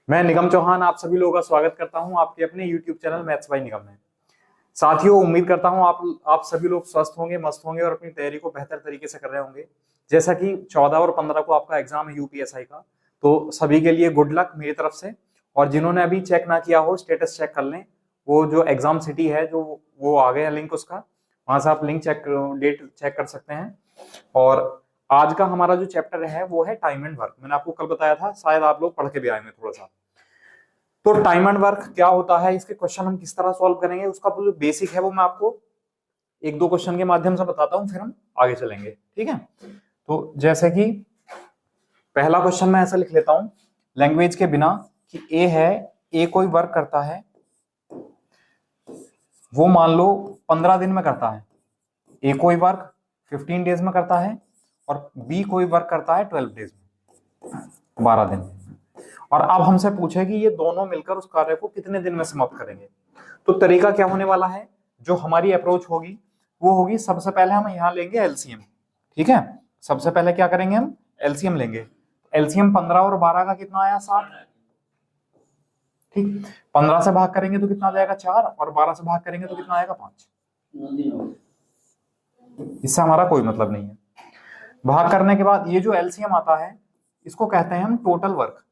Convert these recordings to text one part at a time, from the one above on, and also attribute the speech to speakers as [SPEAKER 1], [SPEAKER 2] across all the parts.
[SPEAKER 1] मैं निगम चौहान आप सभी लोगों का स्वागत करता हूं आपके अपने YouTube चैनल मैथ्स बाय निगम में। साथियों, उम्मीद करता हूं आप सभी लोग स्वस्थ होंगे, मस्त होंगे और अपनी तैयारी को बेहतर तरीके से कर रहे होंगे। जैसा कि 14 और 15 को आपका एग्जाम है यूपीएसआई का, तो सभी के लिए गुड लक मेरी तरफ से। और जिन्होंने अभी चेक ना किया हो, स्टेटस चेक कर लें। वो जो एग्जाम सिटी है जो वो आ गया लिंक उसका, वहां से आप लिंक चेक, डेट चेक कर सकते हैं। और आज का हमारा जो चैप्टर है वो है टाइम एंड वर्क। मैंने आपको कल बताया था, शायद आप लोग पढ़ के भी आए हैं थोड़ा सा। तो टाइम एंड वर्क क्या होता है, इसके क्वेश्चन हम किस तरह सॉल्व करेंगे, उसका जो बेसिक है वो मैं आपको एक दो क्वेश्चन के माध्यम से बताता हूं, फिर हम आगे चलेंगे। ठीक है, तो जैसे कि पहला क्वेश्चन मैं ऐसा लिख लेता हूं लैंग्वेज के बिना कि ए है, ए कोई वर्क करता है, वो मान लो 15 दिन में करता है। ए कोई वर्क 15 डेज में करता है और बी कोई वर्क करता है 12 डेज में, 12 दिन में। और अब हमसे पूछे कि ये दोनों मिलकर उस कार्य को कितने दिन में समाप्त करेंगे। तो तरीका क्या होने वाला है, जो हमारी अप्रोच होगी वो होगी, सबसे पहले हम यहाँ लेंगे एलसीएम। ठीक है, सबसे पहले क्या करेंगे, हम एलसीएम लेंगे। एलसीएम 15 और 12 का कितना आया, 60। ठीक, 15 से भाग करेंगे तो कितना आ जाएगा, 4, और 12 से भाग करेंगे तो कितना आएगा, 5। इससे हमारा कोई मतलब नहीं है। भाग करने के बाद ये जो एलसीएम आता है इसको कहते हैं हम टोटल वर्क।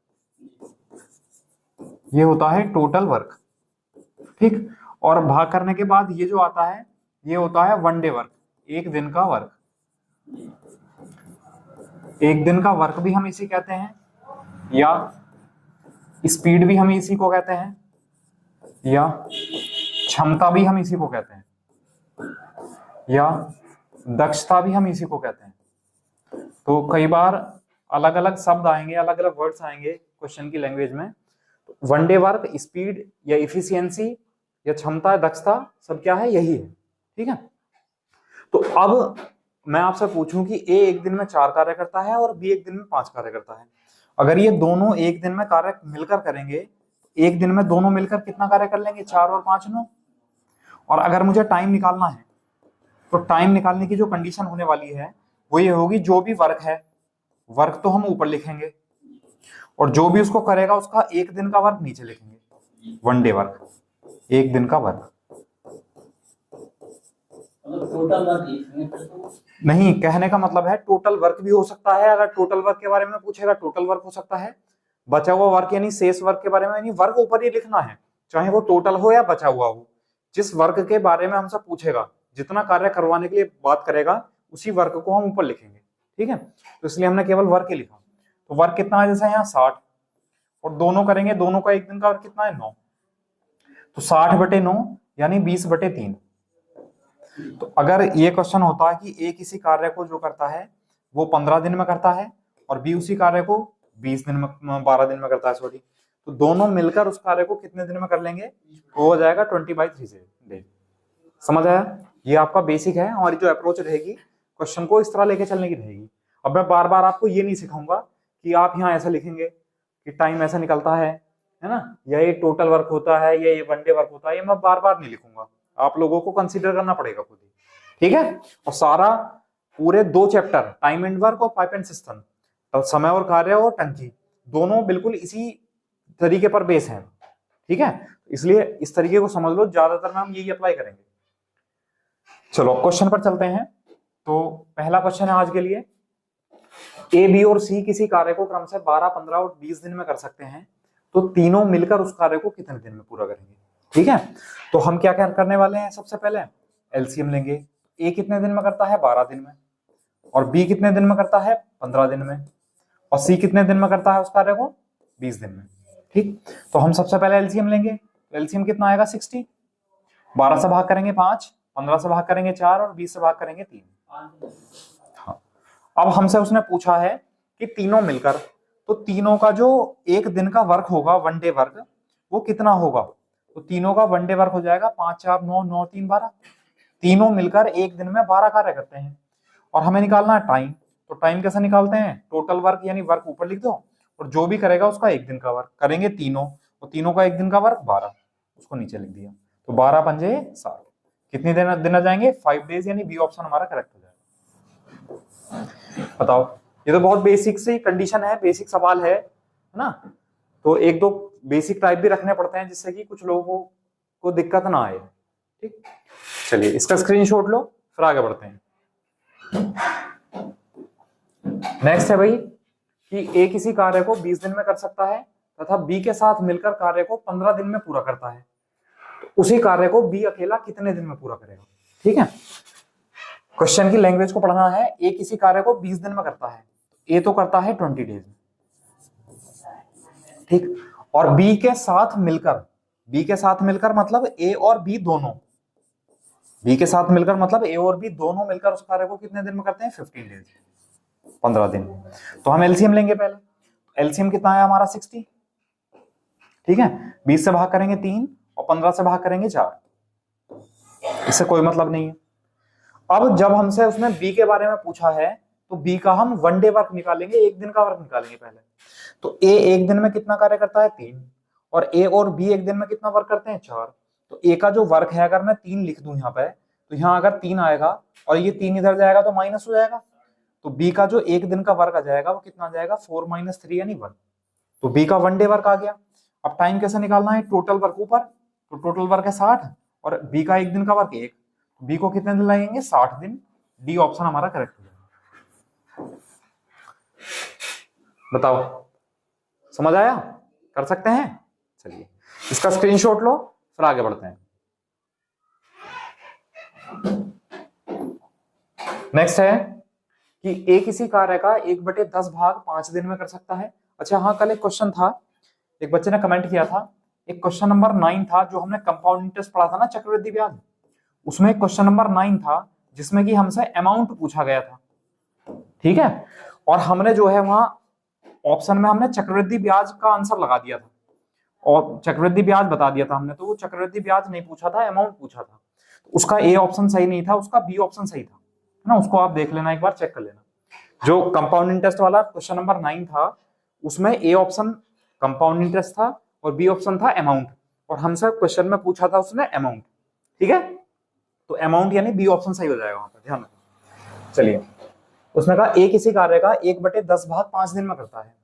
[SPEAKER 1] ये होता है टोटल वर्क। ठीक, और भाग करने के बाद ये जो आता है ये होता है वन डे वर्क, एक दिन का वर्क। एक दिन का वर्क भी हम इसी कहते हैं, या स्पीड भी हम इसी को कहते हैं, या क्षमता भी हम इसी को कहते हैं, या दक्षता भी हम इसी को कहते हैं। तो कई बार अलग अलग शब्द आएंगे, अलग अलग वर्ड्स आएंगे क्वेश्चन की लैंग्वेज में। वन डे वर्क, स्पीड या इफिशियंसी या क्षमता, दक्षता, सब क्या है, यही है। ठीक है, तो अब मैं आपसे पूछूं कि ए एक दिन में 4 कार्य करता है और बी एक दिन में 5 कार्य करता है। अगर ये दोनों एक दिन में कार्य मिलकर करेंगे, एक दिन में दोनों मिलकर कितना कार्य कर लेंगे, 4 और 5 9। और अगर मुझे टाइम निकालना है तो टाइम निकालने की जो कंडीशन होने वाली है वो ये होगी, जो भी वर्क है, वर्क तो हम ऊपर लिखेंगे और जो भी उसको करेगा उसका एक दिन का वर्क नीचे लिखेंगे। वन डे वर्क, एक दिन का वर्क।
[SPEAKER 2] टोटल वर्क
[SPEAKER 1] नहीं, कहने का मतलब है टोटल वर्क भी हो सकता है। अगर टोटल वर्क के बारे में पूछेगा टोटल वर्क हो सकता है। बचा हुआ वर्क यानी शेष वर्क के बारे में, यानी वर्क ऊपर ही लिखना है, चाहे वो टोटल हो या बचा हुआ हो। जिस वर्क के बारे में हमसे पूछेगा, जितना कार्य करवाने के लिए बात करेगा, उसी वर्क को हम ऊपर लिखेंगे। ठीक है, तो इसलिए हमने केवल वर्क ही लिखा। तो वर्क कितना है, जैसे यहाँ 60, और दोनों करेंगे, दोनों का एक दिन का वर्क कितना है, 9। तो 60/9 यानी 20/3। तो अगर ये क्वेश्चन होता है कि ए किसी कार्य को जो करता है वो 15 दिन में करता है और बी उसी कार्य को 20 दिन में, 12 दिन में करता है, सॉरी, तो दोनों मिलकर उस कार्य को कितने दिन में कर लेंगे, तो हो जाएगा 20/3 डे। समझ आया, ये आपका बेसिक है। हमारी जो अप्रोच रहेगी क्वेश्चन को इस तरह लेके चलने की रहेगी। अब मैं बार बार आपको ये नहीं सिखाऊंगा कि आप यहाँ ऐसा लिखेंगे कि टाइम ऐसा निकलता है ना, या ये टोटल वर्क होता है, या ये वन डे वर्क होता है, ये मैं बार बार नहीं लिखूंगा। आप लोगों को कंसीडर करना पड़ेगा खुद ही। ठीक है, और सारा पूरे 2 चैप्टर, टाइम एंड वर्क और पाइप एंड सिस्टम, तो समय और कार्य और टंकी, दोनों बिल्कुल इसी तरीके पर बेस हैं। ठीक है, इसलिए इस तरीके को समझ लो, ज्यादातर में हम यही अप्लाई करेंगे। चलो क्वेश्चन पर चलते हैं। तो पहला क्वेश्चन है आज के लिए, ए, बी और सी किसी कार्य को क्रम से 12, 15 और 20 दिन में कर सकते हैं, तो तीनों मिलकर उस कार्य को कितने दिन में पूरा करेंगे। ठीक है, तो हम क्या क्या करने वाले हैं, सबसे पहले एलसीएम लेंगे। ए कितने दिन में करता है, 12 दिन में, और बी कितने दिन में करता है, 15 दिन में, और सी कितने दिन में करता है उस कार्य को, 20 दिन में। ठीक, तो हम सबसे पहले एलसीएम लेंगे। तो एलसीएम कितना आएगा, 60। 12 से भाग करेंगे 5, 15 से भाग करेंगे 4 और 20 से भाग करेंगे 3। हाँ, अब हमसे उसने पूछा है कि तीनों मिलकर, तो तीनों का जो एक दिन का वर्क होगा, वन डे वर्क, वो कितना होगा। तो तीनों का वन डे वर्क हो जाएगा 5 4 9 9 3 12। तीनों मिलकर एक दिन में 12 कार्य करते हैं। और हमें निकालना है टाइम। तो टाइम कैसे निकालते हैं, टोटल वर्क यानी वर्क ऊपर लिख दो और जो भी करेगा उसका एक दिन का वर्क करेंगे तीनों, तो तीनों का एक दिन का वर्क 12, उसको नीचे लिख दिया। तो 12 पंजे 60, कितनी दिन आ जाएंगे, 5 डेज, यानी बी ऑप्शन हमारा करेक्ट हो जाएगा। बताओ, ये तो बहुत बेसिक सी कंडीशन है, बेसिक सवाल है ना। तो एक दो बेसिक टाइप भी रखने पड़ते हैं जिससे कि कुछ लोगों को दिक्कत ना आए। ठीक, चलिए इसका स्क्रीनशॉट लो, फिर आगे बढ़ते हैं। नेक्स्ट है भाई कि ए किसी कार्य को 20 दिन में कर सकता है तथा बी के साथ मिलकर कार्य को 15 दिन में पूरा करता है, तो उसी कार्य को बी अकेला कितने दिन में पूरा करेगा। ठीक है, क्वेश्चन की लैंग्वेज को पढ़ना है। ए किसी कार्य को 20 दिन में करता है, ए तो करता है 20 डेज में, ठीक, और बी के साथ मिलकर, बी के साथ मिलकर मतलब ए और बी दोनों, बी के साथ मिलकर मतलब ए और बी दोनों मिलकर उस कार्य को कितने दिन में करते हैं, 15 डेज, 15 दिन। तो हम एलसीएम लेंगे पहले, एलसीएम कितना है हमारा 60, ठीक है, 20 से भाग करेंगे 3 और 15 से भाग करेंगे 4, इससे कोई मतलब नहीं है। अब जब हमसे उसने बी के बारे में पूछा है तो बी का हम 1 डे वर्क निकालेंगे, एक दिन का वर्क निकालेंगे पहले। तो ए एक दिन में कितना कार्य करता है, 3, और ए और बी एक दिन में कितना वर्क करते हैं, 4। तो ए का जो वर्क है अगर मैं 3 लिख दूं यहाँ पे, तो यहाँ अगर 3 आएगा और ये 3 इधर जाएगा तो माइनस हो जाएगा, तो बी का जो एक दिन का वर्क आ जाएगा वो कितना आ जाएगा, 4 - 3 यानी 1। तो बी का 1 डे वर्क आ गया। अब टाइम कैसे निकालना है, टोटल वर्क ऊपर, तो टोटल वर्क है 60 और बी का एक दिन का वर्क 1, बी को कितने दिन लगेंगे, 60 दिन। डी ऑप्शन हमारा करेक्ट हो जाएगा। बताओ समझ आया, कर सकते हैं। चलिए इसका स्क्रीनशॉट लो, फिर आगे बढ़ते हैं। नेक्स्ट है कि ए किसी कार्य का 1/10 भाग 5 दिन में कर सकता है। अच्छा हाँ, कल एक क्वेश्चन था, एक बच्चे ने कमेंट किया था, एक क्वेश्चन नंबर 9 था जो हमने कंपाउंड इंटरेस्ट पढ़ा था ना, चक्रवृद्धि ब्याज, उसमें क्वेश्चन नंबर 9 था जिसमें कि हमसे अमाउंट पूछा गया था, ठीक है, और हमने जो है वहां ऑप्शन में हमने चक्रवृद्धि ब्याज का आंसर लगा दिया था और चक्रवृद्धि ब्याज बता दिया था हमने, तो वो चक्रवृद्धि ब्याज नहीं पूछा था, अमाउंट पूछा था। तो उसका ए ऑप्शन सही नहीं था, उसका बी ऑप्शन सही था, है ना, उसको आप देख लेना, एक बार चेक कर लेना। जो कंपाउंड इंटरेस्ट वाला क्वेश्चन नंबर 9 था उसमें ए ऑप्शन कंपाउंड इंटरेस्ट था और बी ऑप्शन था अमाउंट, और हमसे क्वेश्चन में पूछा था उसने अमाउंट, ठीक है, तो अमाउंट यानी बी ऑप्शन सही हो जाएगा वहां पर, ध्यान रखना। चलिए उसने कहा ए किसी कार्य का 1/10 भाग 5 दिन में करता है,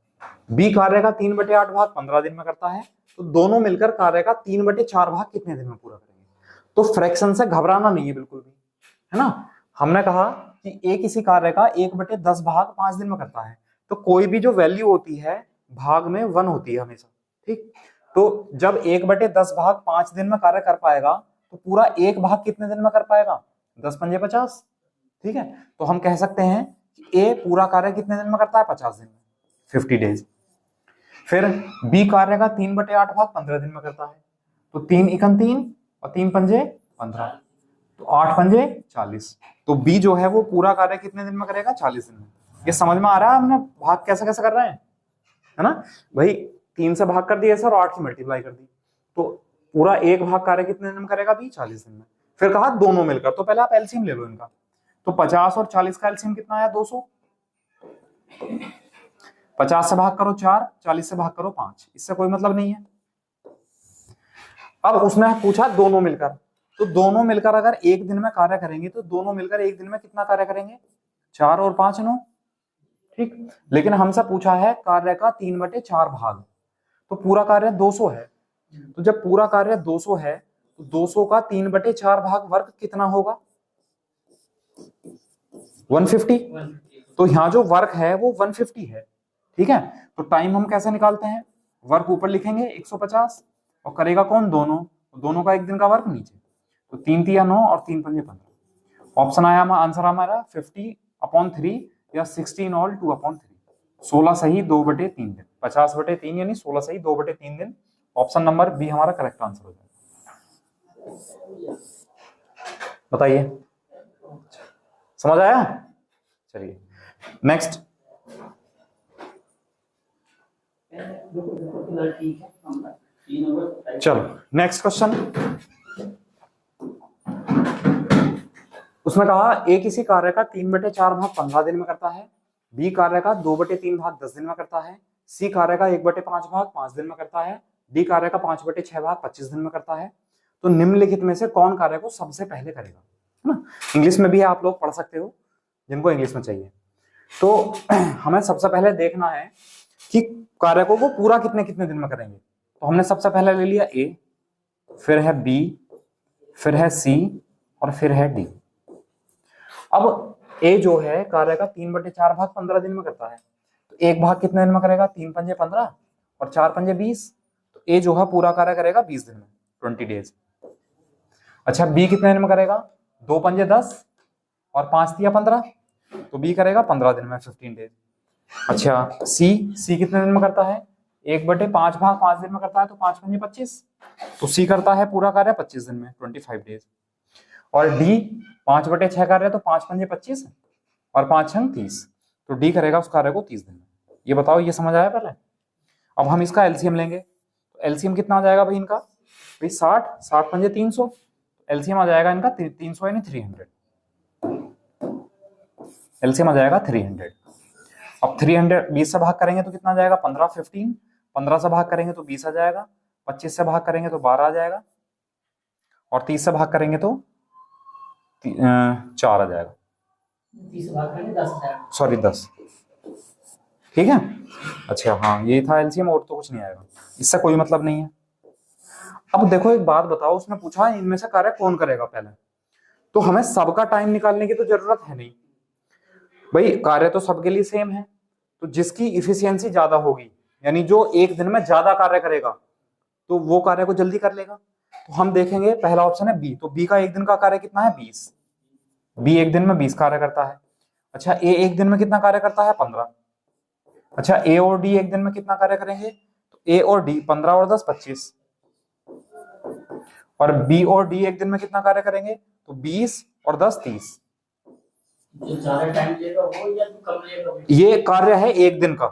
[SPEAKER 1] बी कार्य का 3/8 भाग 15 दिन में करता है, तो दोनों मिलकर कार्य का 3/4 भाग कितने दिन में पूरा करेंगे। तो फ्रैक्शन से घबराना नहीं है बिल्कुल भी, है ना। हमने कहा कि ए किसी कार्य का 1/10 भाग 5 दिन में करता है, तो कोई भी जो वैल्यू होती है भाग में 1 होती है हमेशा, ठीक। तो जब 1/10 भाग 5 दिन में कार्य कर पाएगा तो पूरा एक भाग कितने दिन में कर पाएगा, 10 पंजे 50, ठीक है। तो हम कह सकते हैं कि ए पूरा कार्य कितने दिन में करता है, 50 दिन में, 50 डेज। फिर बी कार्य का 3/8 भाग 15 दिन में करता है, तो 3 एकम 3 और 3 पंजे 15, तो 8 पंजे 40, तो बी जो है वो पूरा कार्य कितने दिन में करेगा, 40 दिन में। ये समझ में आ रहा है हमने भाग कैसे कैसे कर रहे हैं, है ना भाई। 3 से भाग कर दिया सर और 8 की मल्टीप्लाई कर दी, तो पूरा एक भाग कार्य कितने दिन में करेगा बी, 40 दिन में। फिर कहा दोनों मिलकर, तो पहले आप एलसीएम ले लो इनका, तो 50 और 40 का एलसीएम कितना आया, 200। 50 से भाग करो 4, 40 से भाग करो 5, इससे कोई मतलब नहीं है। अब उसने पूछा दोनों मिलकर, तो दोनों मिलकर अगर एक दिन में कार्य करेंगे तो दोनों मिलकर एक दिन में कितना कार्य करेंगे, 4 और 5 9, ठीक। लेकिन हमसे पूछा है कार्य का 3/4 भाग, तो पूरा कार्य 200 है, तो जब पूरा कार्य 200 है तो 200 का 3/4 भाग वर्क कितना होगा, 150। तो यहाँ जो वर्क है वो 150 है, ठीक है। तो टाइम हम कैसे निकालते हैं, वर्क ऊपर लिखेंगे 150 और करेगा कौन, दोनों, दोनों का एक दिन का वर्क नीचे, तो 3 तिया 9 और 3 पंजे 15। ऑप्शन आया आंसर हमारा 50/3 या 16 ऑल 2/3, 16 सही 2/3 दिन, 50/3 यानी 16 सही 2/3 दिन। ऑप्शन नंबर बी हमारा करेक्ट आंसर हो जाएगा। बताइए समझ आया। चलिए नेक्स्ट, चलो नेक्स्ट क्वेश्चन। उसने कहा ए किसी कार्य का 3/4 भाग 15 दिन में करता है, बी कार्य का 2/3 भाग 10 दिन में करता है, सी कार्य का 1/5 भाग 5 दिन में करता है, डी कार्य का 5/6 भाग 25 दिन में करता है। तो निम्नलिखित में से कौन कार्य को सबसे पहले करेगा, है ना। इंग्लिश में भी आप लोग पढ़ सकते हो जिनको इंग्लिश में चाहिए। तो हमें सबसे पहले देखना है कि कार्य को वो पूरा कितने कितने दिन में करेंगे। तो हमने सबसे पहले ले लिया ए, फिर है बी, फिर है सी और फिर है डी। अब ए जो है कार्य का 3/4 भाग 15 दिन में करता है, तो एक भाग कितने दिन में करेगा, 3 पंजे 15 और 4 पंजे 20। तो ए जो है पूरा कार्य करेगा 20 दिन में, 20 डेज। अच्छा बी कितने दिन में करेगा, 2 पंजे 10 और 5 तिया 15, तो बी करेगा 15 दिन में, 15 डेज। अच्छा सी कितने दिन में करता है, 1/5 भाग 5 दिन में करता है, तो 5 पंजे 25, तो सी करता है पूरा कार्य 25 दिन में, 25 डेज। और डी 5/6 कार्य है, तो 5 पंजे 25 और 5 छंग 30, तो डी करेगा उस कार्य को 30 दिन में। ये बताओ, ये समझ आया पहले। अब हम इसका एलसीएम लेंगे, तो एलसीएम कितना आ जाएगा भाई इनका, भाई 60 पंजे 300, एलसीएम आ जाएगा इनका 300 यानी 300, एलसीएम आ जाएगा 300। अब 300 20 से भाग करेंगे तो कितना आ जाएगा, 15 15, 15 से भाग करेंगे तो 20 आ जाएगा, 25 से भाग करेंगे तो 12 आ जाएगा, और 30 से भाग करेंगे तो 4 आ जाएगा,
[SPEAKER 2] 30 भाग करेंगे 10,000।
[SPEAKER 1] सॉरी 10। ठीक है। अच्छा हाँ, ये था एलसीएम, और तो कुछ नहीं आएगा, इससे कोई मतलब नहीं है। अब देखो एक बात बताओ, उसने पूछा इनमें से कार्य कौन करेगा पहले, तो हमें सबका टाइम निकालने की तो जरूरत है नहीं भाई, कार्य तो सबके लिए सेम है। तो जिसकी इफिशियंसी ज्यादा होगी, यानी जो एक दिन में ज्यादा कार्य करेगा, तो वो कार्य को जल्दी कर लेगा। तो हम देखेंगे, पहला ऑप्शन है बी, तो बी का एक दिन का कार्य कितना है, 20। बी एक दिन में 20 कार्य करता है। अच्छा ए एक दिन में कितना कार्य करता है, 15। अच्छा ए और डी एक दिन में कितना कार्य करेंगे, तो ए और डी 15 और 10 25। और बी और डी एक दिन में कितना कार्य करेंगे, तो 20 और 10 30।
[SPEAKER 2] जो ज्यादा टाइम लेगा वो या तो कम लेगा,
[SPEAKER 1] ये कार्य है एक दिन का।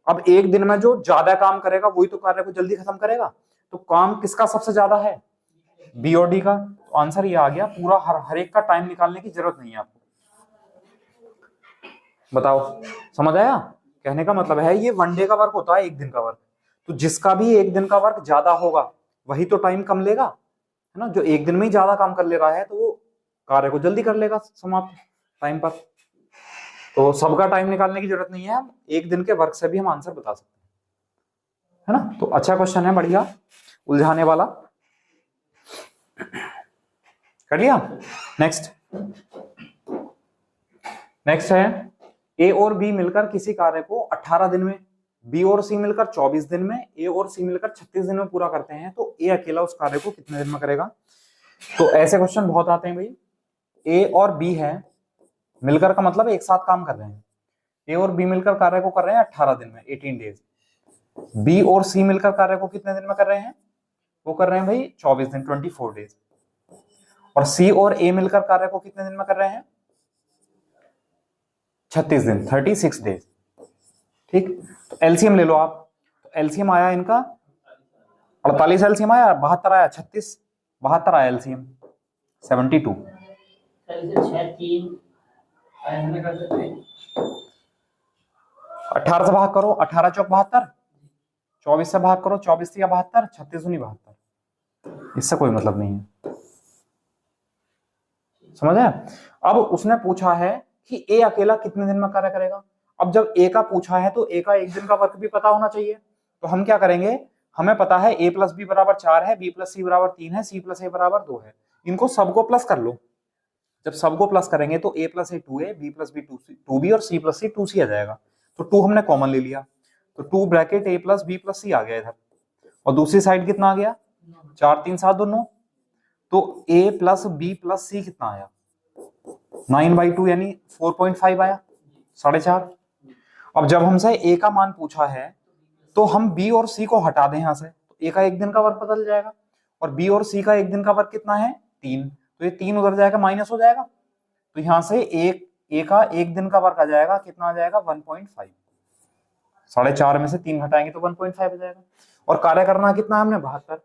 [SPEAKER 1] अब एक दिन में जो ज्यादा काम करेगा वही तो कार्य को जल्दी खत्म करेगा, तो काम किसका सबसे ज्यादा है, बी और डी का। तो आंसर ये आ गया, पूरा हर एक का टाइम निकालने की जरूरत नहीं है आपको। बताओ समझ आया, कहने का मतलब है ये वन डे का वर्क होता है, एक दिन का वर्क। तो जिसका भी एक दिन का वर्क ज्यादा होगा वही तो टाइम कम लेगा, है ना। जो एक दिन में ही ज्यादा काम कर ले रहा है तो वो कार्य को जल्दी कर लेगा समाप्त टाइम पर। तो सबका टाइम निकालने की जरूरत नहीं है, हम एक दिन के वर्क से भी हम आंसर बता सकते हैं, है ना। तो अच्छा क्वेश्चन है, बढ़िया उलझाने वाला। कर लिया। नेक्स्ट है, ए और बी मिलकर किसी कार्य को 18 दिन में, बी और सी मिलकर 24 दिन में, ए और सी मिलकर 36 दिन में पूरा करते हैं, तो ए अकेला उस कार्य को कितने दिन में करेगा। तो ऐसे क्वेश्चन बहुत आते हैं भाई। ए और बी है मिलकर का मतलब एक साथ काम कर रहे हैं, ए और बी मिलकर कार्य को कर रहे हैं 18 दिन में, 18 डेज। बी और सी मिलकर कार्य को कितने दिन में कर रहे हैं, वो कर रहे हैं भाई 24 दिन, 24 डेज। और सी और ए मिलकर कार्य को कितने दिन में कर रहे हैं, 36 दिन, 36 डेज। ठीक, तो एलसीएम ले लो आप। तो एलसीएम आया इनका 48, एलसीएम आया 72 आया 36, 72 आया एलसीएम 72। 18 से भाग करो, 18 चौक 72, 24 से भाग करो, 24 या 72, 36 दूनी 72। इससे कोई मतलब नहीं है, समझ आया। अब उसने पूछा है कि ए अकेला कितने दिन में कार्य करेगा। अब जब ए का पूछा है तो ए का एक दिन का वर्क भी पता होना चाहिए। तो हम क्या करेंगे, हमें पता है ए प्लस बी बराबर 4 है, बी प्लस सी बराबर 3 है, सी प्लस ए बराबर 2 है। इनको सबको प्लस कर लो। जब सबको प्लस करेंगे तो ए प्लस ए 2 ए, बी प्लस बी 2 बी और सी प्लस सी 2 सी आ जाएगा। तो 2 हमने कॉमन ले लिया, तो 2 ब्रैकेट ए प्लस बी प्लस सी आ गया इधर। और दूसरी साइड कितना आ गया, 4 3 7 9। तो ए प्लस बी प्लस सी कितना आया, 9/2 यानी 4.5 आया, 4.5। अब जब हमसे ए का मान पूछा है तो हम बी और सी को हटा दें यहाँ से, तो ए का एक दिन का वर्क बदल जाएगा। और बी और सी का एक दिन का वर्क कितना है, 3, तो ये 3 उधर जाएगा, माइनस हो जाएगा। तो यहाँ से ए का एक दिन का वर्क आ जाएगा, कितना आ जाएगा 1.5। 4.5 में से 3 घटाएंगे तो 1.5 आ जाएगा। और कार्य करना कितना है हमने, 72।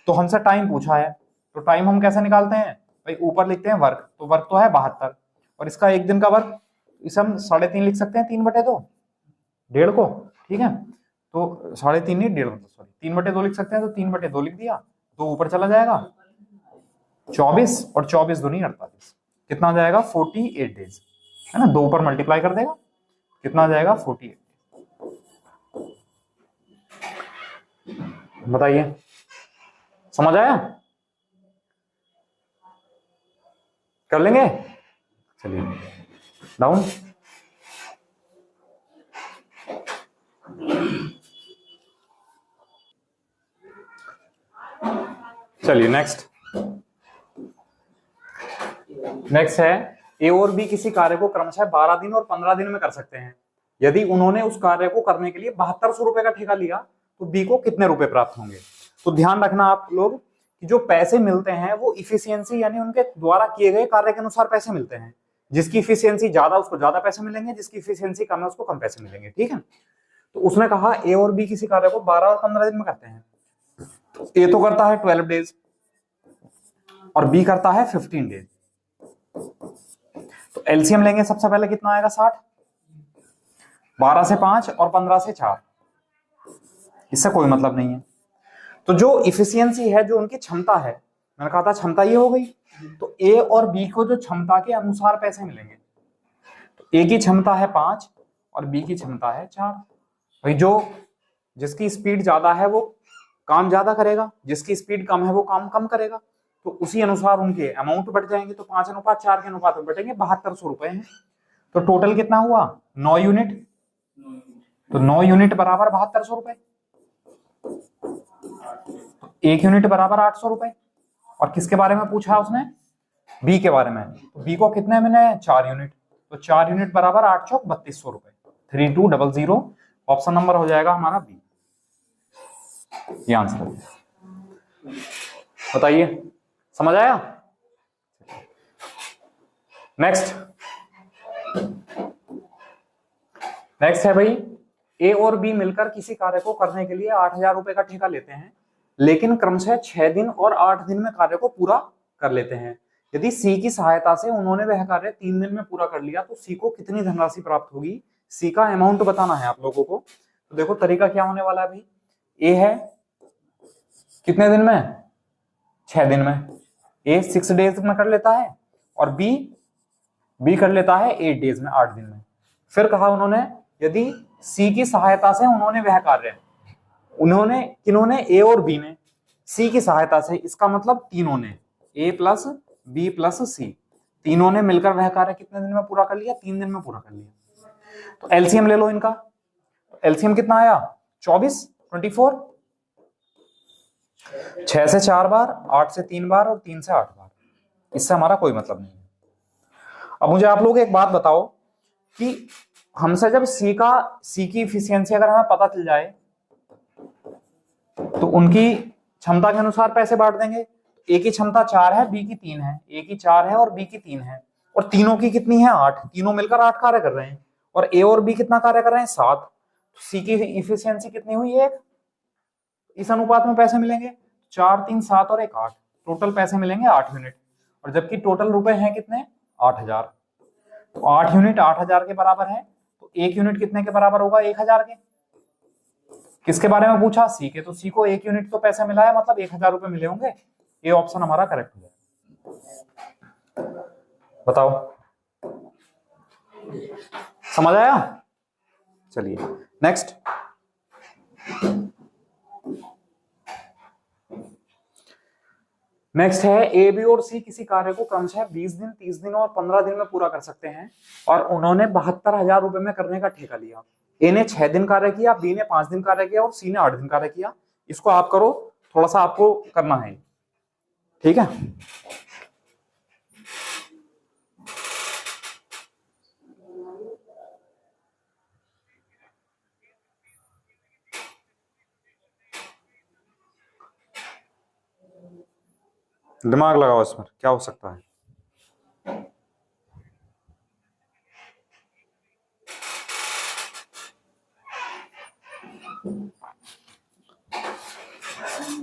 [SPEAKER 1] तो हमसे टाइम पूछा है, तो टाइम हम कैसे निकालते हैं भाई, ऊपर लिखते हैं वर्क, तो वर्क तो है 72 और इसका एक दिन का वर्क, इसे हम 3.5 लिख सकते हैं, 3/2, 1.5 को। ठीक है, तो 3.5 नहीं 1.5, सॉरी 3/2 लिख सकते हैं, तो 3/2 लिख दिया, तो ऊपर चला जाएगा 24 और 24 दूनी 48, कितना आ जाएगा 48 डेज, है ना। 2 ऊपर मल्टीप्लाई कर देगा, कितना आ जाएगा 48। बताइए, समझ आया? कर लेंगे, चलिए डाउन। चलिए नेक्स्ट है, ए और बी किसी कार्य को क्रमशः 12 दिन और 15 दिन में कर सकते हैं। यदि उन्होंने उस कार्य को करने के लिए 7200 रुपए का ठेका लिया तो बी को कितने रुपए प्राप्त होंगे? तो ध्यान रखना आप लोग कि जो पैसे मिलते हैं वो इफिशियंसी यानी उनके द्वारा किए गए कार्य के अनुसार पैसे मिलते हैं। जिसकी इफिशियंसी ज्यादा उसको ज्यादा पैसे मिलेंगे, जिसकी इफिशियंसी कम है उसको कम पैसे मिलेंगे। ठीक है, तो उसने कहा ए और बी किसी कार्य को 12 और 15 दिन में करते हैं। तो ए तो करता है 12 डेज और बी करता है 15 डेज। तो एलसीएम लेंगे, सबसे पहले कितना आएगा? 60। 12 से 5 और 15 से 4, इससे कोई मतलब नहीं है। तो जो इफिशियंसी है, जो उनकी क्षमता है, मैंने कहा था क्षमता ये हो गई, तो ए और बी को जो क्षमता के अनुसार पैसे मिलेंगे, तो ए की क्षमता है 5 और बी की क्षमता है 4। भाई जो जिसकी स्पीड ज्यादा है वो काम ज्यादा करेगा, जिसकी स्पीड कम है वो काम कम करेगा, तो उसी अनुसार उनके अमाउंट बढ़ जाएंगे। तो 5:4 के अनुपात में बढ़ेंगे, 7200 रुपए हैं। तो टोटल कितना हुआ? 9 यूनिट। तो 9 यूनिट बराबर 7200 रुपए, एक यूनिट बराबर 800 रुपए। और किसके बारे में पूछा उसने? बी के बारे में। तो बी को कितने मैंने? 4 यूनिट। तो 4 यूनिट बराबर 8 चौक 3200 रुपए। 3200। ऑप्शन नंबर हो जाएगा हमारा बी, ये आंसर है। बताइए, समझ आया? नेक्स्ट है भाई, ए और बी मिलकर किसी कार्य को करने के लिए 8000 रुपए का ठेका लेते हैं, लेकिन क्रमशः 6 दिन और 8 दिन में कार्य को पूरा कर लेते हैं। यदि सी की सहायता से उन्होंने वह कार्य 3 दिन में पूरा कर लिया तो सी को कितनी धनराशि प्राप्त होगी? सी का अमाउंट बताना है आप लोगों को। तो देखो तरीका क्या होने वाला है भाई, ए है कितने दिन में? 6 दिन में। ए 6 डेज में कर लेता है और बी कर लेता है 8 डेज में, 8 दिन में। फिर कहा उन्होंने यदि सी की सहायता से उन्होंने वह कार्य, उन्होंने किन्होंने? ए और बी ने सी की सहायता से, इसका मतलब तीनों ने, ए प्लस बी प्लस सी, तीनों ने मिलकर वह कार्य कितने दिन में पूरा कर लिया? 3 दिन में पूरा कर लिया। तो एलसीएम ले लो इनका। एलसीएम कितना आया? 24, 24। 6 से 4 बार, 8 से 3 बार और 3 से 8 बार। इससे हमारा कोई मतलब नहीं है। अब मुझे आप लोग एक बात बताओ कि हमसे जब सी की इफिशियंसी अगर हमें पता चल जाए तो उनकी क्षमता के अनुसार पैसे बांट देंगे। ए की क्षमता 4 है, बी की 3 है, ए की 4 है और बी की 3 है, और तीनों की कितनी है? 8। तीनों मिलकर 8 कार्य कर रहे हैं और ए और बी कितना कार्य कर रहे हैं? 7। सी की इफिशियंसी कितनी हुई? 1। इस अनुपात में पैसे मिलेंगे 4, 3, 7 और 1, 8। टोटल पैसे मिलेंगे 8 यूनिट, और जबकि टोटल रुपए हैं कितने? 8000। तो 8 यूनिट 8000 के बराबर है, तो 1 यूनिट कितने के बराबर होगा? 1000 के। किसके बारे में पूछा? सी के। तो सी को 1 यूनिट तो पैसा मिला है, मतलब 1000 रुपए मिले होंगे। ये ऑप्शन हमारा करेक्ट हो जाएगा। बताओ, समझ आया? चलिए नेक्स्ट है, ए बी और सी किसी कार्य को क्रमशः 20 दिन, 30 दिन और 15 दिन में पूरा कर सकते हैं और उन्होंने 72,000 रुपए में करने का ठेका लिया। ए ने 6 दिन कार्य किया, बी ने 5 दिन कार्य किया और सी ने 8 दिन कार्य किया। इसको आप करो, थोड़ा सा आपको करना है, ठीक है? दिमाग लगाओ इसमें, क्या हो सकता है?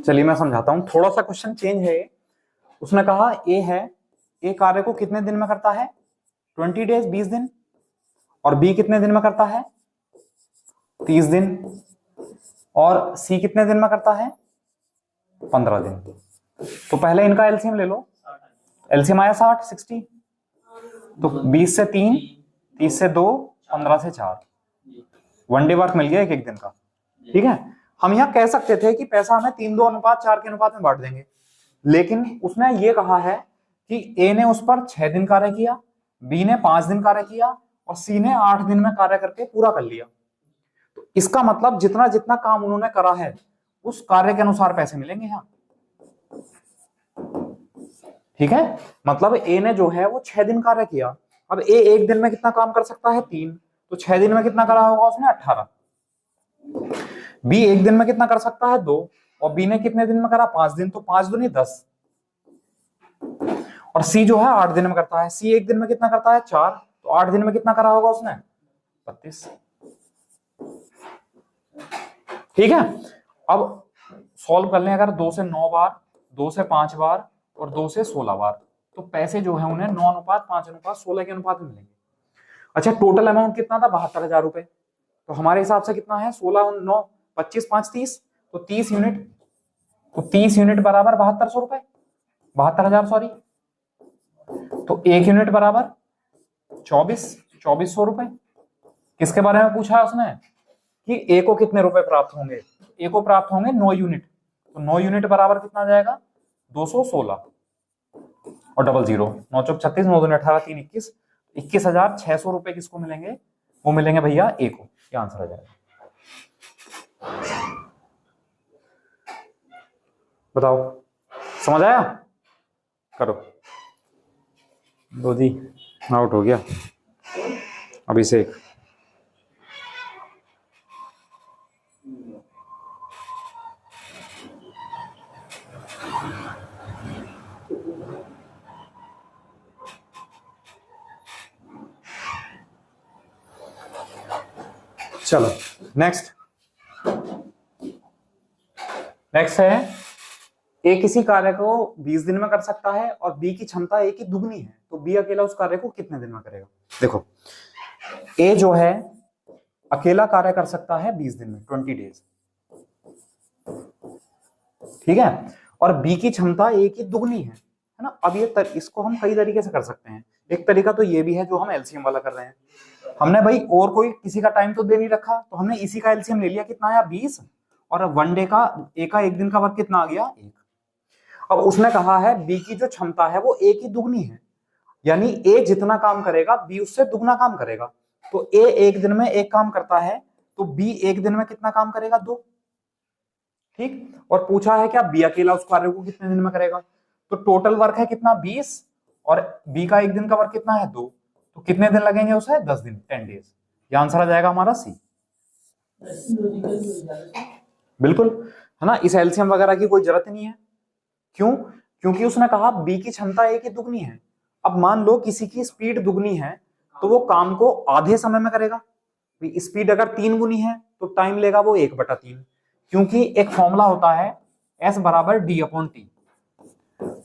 [SPEAKER 1] चलिए मैं समझाता हूं, थोड़ा सा क्वेश्चन चेंज है। उसने कहा ए है, ए कार्य को कितने दिन में करता है? 20 डेज, 20 दिन। और बी कितने दिन में करता है? 30 दिन। और सी कितने दिन में करता है? 15 दिन। तो पहले इनका एलसीएम ले लो। एलसीएम आया 60। तो 20 से 3, 30 से 2, 15 से 4। 1 डे वर्क मिल गया एक दिन का, ठीक है? हम यहाँ कह सकते थे कि पैसा हमें 3:2:4 के अनुपात में बांट देंगे, लेकिन उसने ये कहा है कि ए ने उस पर 6 दिन कार्य किया, बी ने 5 दिन कार्य किया और सी ने 8 दिन में कार्य करके पूरा कर लिया। तो इसका मतलब जितना जितना काम उन्होंने करा है उस कार्य के अनुसार पैसे मिलेंगे यहाँ। ठीक है, मतलब ए ने जो है वो 6 दिन कार्य किया। अब ए एक दिन में कितना काम कर सकता है? 3, तो 6 दिन में कितना करा होगा उसने? 18। बी एक दिन में कितना कर सकता है? 2, और बी ने कितने दिन में करा? 5 दिन, तो 5 दूनी 10। और सी जो है 8 दिन में करता है। सी एक दिन में कितना करता है? 4, तो 8 दिन में कितना करा होगा उसने? 32। ठीक है, अब सॉल्व कर लें। अगर 2 से 9 बार, 2 से 5 बार और 2 से 16 बार, तो पैसे जो है उन्हें 9:5:16 के अनुपात में मिलेंगे। अच्छा, टोटल अमाउंट कितना था? 72,000 रुपए। तो हमारे हिसाब से कितना है? 16 9 25 5 30, तो 30 यूनिट, तो 30 यूनिट बराबर 7200 रुपए, 72,000 सॉरी। तो 1 यूनिट बराबर 2400 रुपए। किसके बारे में पूछा है उसने? कि ए को कितने रुपए प्राप्त होंगे? ए को प्राप्त होंगे 9 यूनिट, तो 9 यूनिट बराबर कितना जाएगा? 216 और 00 9 चौक 36 9 दूनी 18 3 21 21,600 रुपए किसको मिलेंगे? वो मिलेंगे भैया ए को। ये आंसर आ जाएगा। बताओ, समझ आया? करो। दो जी आउट हो गया। अभिषेक। चलो नेक्स्ट है, ए किसी कार्य को 20 दिन में कर सकता है और बी की क्षमता ए की दुगनी है, तो बी अकेला उस कार्य को कितने दिन में करेगा? देखो, ए जो है अकेला कार्य कर सकता है 20 दिन में, 20 डेज। ठीक है, और बी की क्षमता ए की दुगनी है ना। अब ये इसको हम कई तरीके से कर सकते हैं। एक तरीका तो ये भी है जो हम एलसीएम वाला कर रहे हैं। हमने भाई और कोई किसी का टाइम तो दे नहीं रखा, तो हमने इसी का एलसीएम ले लिया। कितना आया? 20, और 1 डे का एक दिन का वर्क कितना आ गया? 1। अब उसने कहा है बी की जो क्षमता है वो ए की दुगनी है, यानी ए जितना काम करेगा बी उससे दुगना काम करेगा। तो ए एक दिन में एक काम करता है, तो बी एक दिन में कितना काम करेगा? 2। ठीक, और पूछा है क्या बी अकेला उस कार्य को कितने दिन में करेगा? तो टोटल वर्क है कितना? 20, और बी का एक दिन का वर्क कितना है? 2, तो कितने दिन लगेंगे उसे? 10 दिन, 10 डेज। ये आंसर आ जाएगा हमारा सी। बिल्कुल, है ना। इस एलसीएम वगैरह की कोई जरूरत नहीं है। क्यों? क्योंकि उसने कहा बी की क्षमता ए की दुगनी है। अब मान लो किसी की स्पीड दुगनी है, तो वो काम को आधे समय में करेगा। स्पीड अगर 3 गुनी है तो टाइम लेगा वो 1/3, क्योंकि एक फॉर्मूला होता है S बराबर D/T।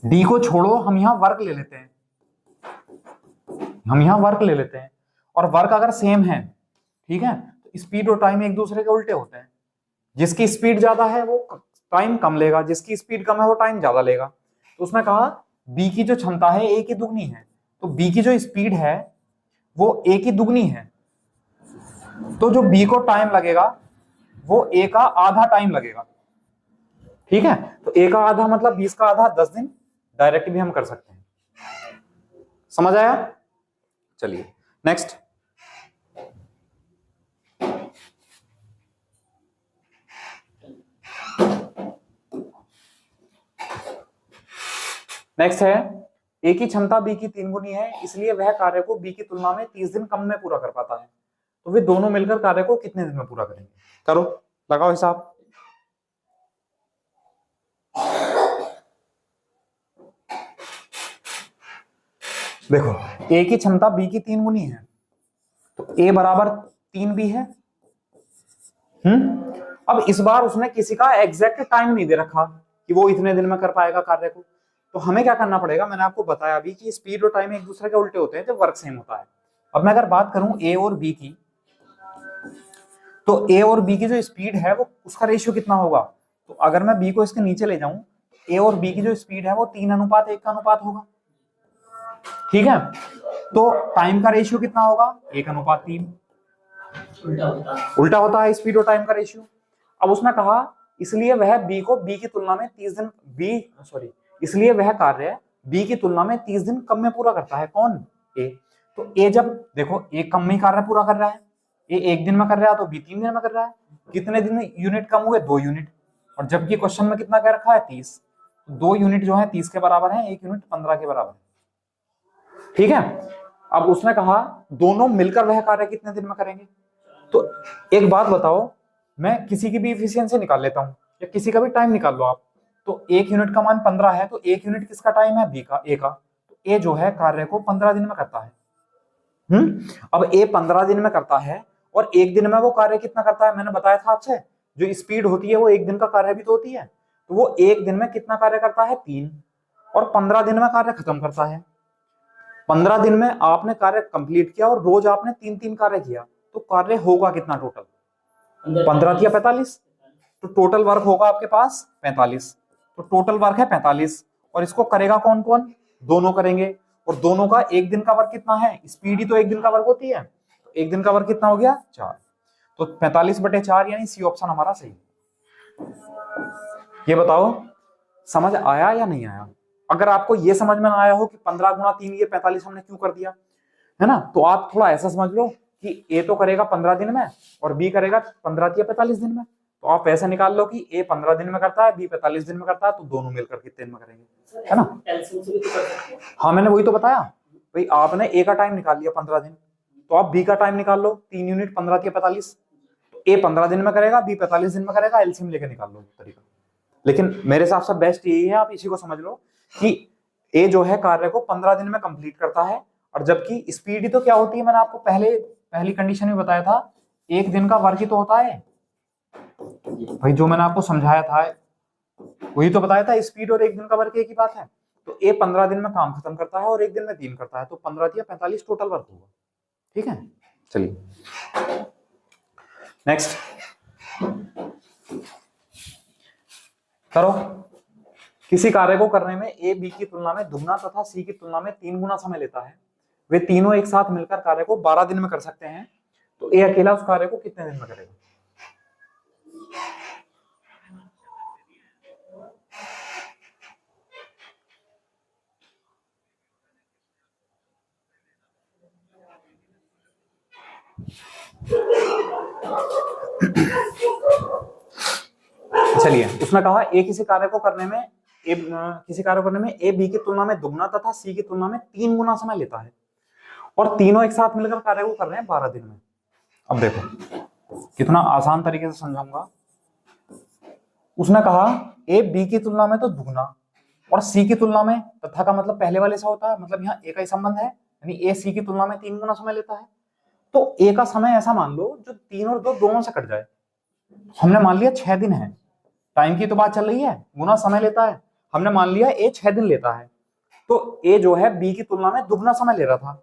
[SPEAKER 1] डी को छोड़ो, हम यहां वर्क ले लेते हैं, और वर्क अगर सेम है, ठीक है, तो स्पीड और टाइम एक दूसरे के उल्टे होते हैं। जिसकी स्पीड ज्यादा है वो टाइम कम लेगा, जिसकी स्पीड कम है वो टाइम ज्यादा लेगा। तो उसने कहा बी की जो क्षमता है ए की दुगनी है, तो बी की जो स्पीड है वो ए की दुगनी है, तो जो बी को टाइम लगेगा वो ए का आधा टाइम लगेगा। ठीक है, तो ए का आधा मतलब 20 का आधा 10 दिन। डायरेक्ट भी हम कर सकते हैं। समझ आया? चलिए नेक्स्ट। नेक्स्ट है, ए की क्षमता बी की 3 गुनी है, इसलिए वह कार्य को बी की तुलना में 30 दिन कम में पूरा कर पाता है। तो वे दोनों मिलकर कार्य को कितने दिन में पूरा करेंगे? करो, लगाओ हिसाब। देखो, ए की क्षमता बी की 3 गुनी है, तो ए बराबर 3 बी है। अब इस बार उसने किसी का एग्जैक्ट टाइम नहीं दे रखा कि वो इतने दिन में कर पाएगा कार्य को। तो हमें क्या करना पड़ेगा? मैंने आपको बताया अभी कि स्पीड और टाइम एक दूसरे के उल्टे होते हैं जब वर्क सेम होता है। अब मैं अगर बात करूं ए और बी की, तो ए और बी की जो स्पीड है वो उसका रेशियो कितना होगा? तो अगर मैं बी को इसके नीचे ले जाऊं, ए और बी की जो स्पीड है वो 3:1 का अनुपात होगा। ठीक है, तो टाइम का रेशियो कितना होगा? 1:3। उल्टा होता है स्पीड और टाइम का रेशियो। अब उसने कहा इसलिए वह बी को बी की तुलना में 30 दिन इसलिए वह कार्य बी की तुलना में 30 दिन कम में पूरा करता है। कौन? ए। तो ए जब देखो ए कम में कार्य पूरा कर रहा है, ए एक दिन में कर रहा है तो बी 3 दिन में कर रहा है। कितने दिन में यूनिट कम हुए? 2 यूनिट। और जबकि क्वेश्चन में कितना कह रखा है? 30। 2 यूनिट जो है 30 के बराबर है, 1 यूनिट 15 के बराबर है। ठीक है। अब उसने कहा दोनों मिलकर वह कार्य कितने दिन में करेंगे। तो एक बात बताओ, मैं किसी की भी इफिशियंसी निकाल लेता हूं या किसी का भी टाइम निकाल लो आप। तो 1 यूनिट का मान 15 है, तो 1 यूनिट किसका टाइम है? बी का, ए का। तो ए जो है कार्य को 15 दिन में करता है। अब ए 15 दिन में करता है और 1 दिन में वो कार्य कितना करता है? मैंने बताया था आपसे, जो स्पीड होती है वो 1 दिन का कार्य भी तो होती है। तो वो 1 दिन में कितना कार्य करता है? 3। और 15 दिन में कार्य खत्म करता है। 15 दिन में आपने कार्य कंप्लीट किया और रोज आपने 3-3 कार्य किया, तो कार्य होगा कितना टोटल? 15 या 45। तो टोटल वर्क होगा आपके पास 45। तो टोटल वर्क है 45 और इसको करेगा कौन कौन? दोनों करेंगे। और दोनों का 1 दिन का वर्क कितना है? स्पीड ही तो 1 दिन का वर्क होती है। तो 1 दिन का वर्क कितना हो गया? 4। तो 45/4 यानी सी ऑप्शन हमारा सही। ये बताओ समझ आया या नहीं आया? अगर आपको ये समझ में ना आया हो कि 15 गुणा 3 ये 45 हमने क्यों कर दिया, है ना, तो आप थोड़ा ऐसा समझ लो कि ए तो करेगा 15 दिन में और बी करेगा 15 या 45 दिन में। तो आप ऐसा निकाल लो कि ए 15 दिन में करता है, बी 45 दिन में करता है, तो दोनों मिलकर कितने दिन में करेंगे, है ना? हाँ मैंने वही तो बताया भाई, आपने ए का टाइम निकाल लिया 15 दिन, तो आप बी का टाइम निकाल लो, 3 यूनिट 15 या 45। तो ए 15 दिन में करेगा, बी 45 दिन में करेगा, एलसीएम लेके निकाल लो तरीका। लेकिन मेरे हिसाब से बेस्ट यही है, आप इसी को समझ लो कि ए जो है कार्य को 15 दिन में कंप्लीट करता है। और जबकि स्पीड ही तो क्या होती है, मैंने आपको पहली कंडीशन में बताया था, 1 दिन का वर्क ही तो होता है भाई, जो मैंने आपको समझाया था वही तो बताया था, स्पीड और 1 दिन का वर्क एक ही बात है। तो ए 15 दिन में काम खत्म करता है और 1 दिन में 3 करता है, तो 15 या 45 टोटल वर्क होगा। ठीक है, चलिए नेक्स्ट करो। किसी कार्य को करने में ए बी की तुलना में दुगना तथा सी की तुलना में 3 गुना समय लेता है। वे तीनों एक साथ मिलकर कार्य को 12 दिन में कर सकते हैं, तो ए अकेला उस कार्य को कितने दिन में करेगा? चलिए, उसने कहा ए किसी कार्य को करने में ए बी की तुलना में दुगना तथा सी की तुलना में 3 गुना समय लेता है और तीनों एक साथ मिलकर कार्य को कर रहे हैं 12 दिन में। अब देखो कितना आसान तरीके से समझाऊंगा। उसने कहा ए बी की तुलना में तो दुगना और सी की तुलना में, तथा का मतलब पहले वाले से होता है, मतलब यहाँ ए का ही संबंध है, यानी ए सी की तुलना में 3 गुना समय लेता है। तो ए का समय ऐसा मान लो जो 3 और 2 दोनों से कट जाए। हमने मान लिया 6 दिन है, टाइम की तो बात चल रही है, गुना समय लेता है, हमने मान लिया ए 6 दिन लेता है। तो ए जो है बी की तुलना में दुगना समय ले रहा था,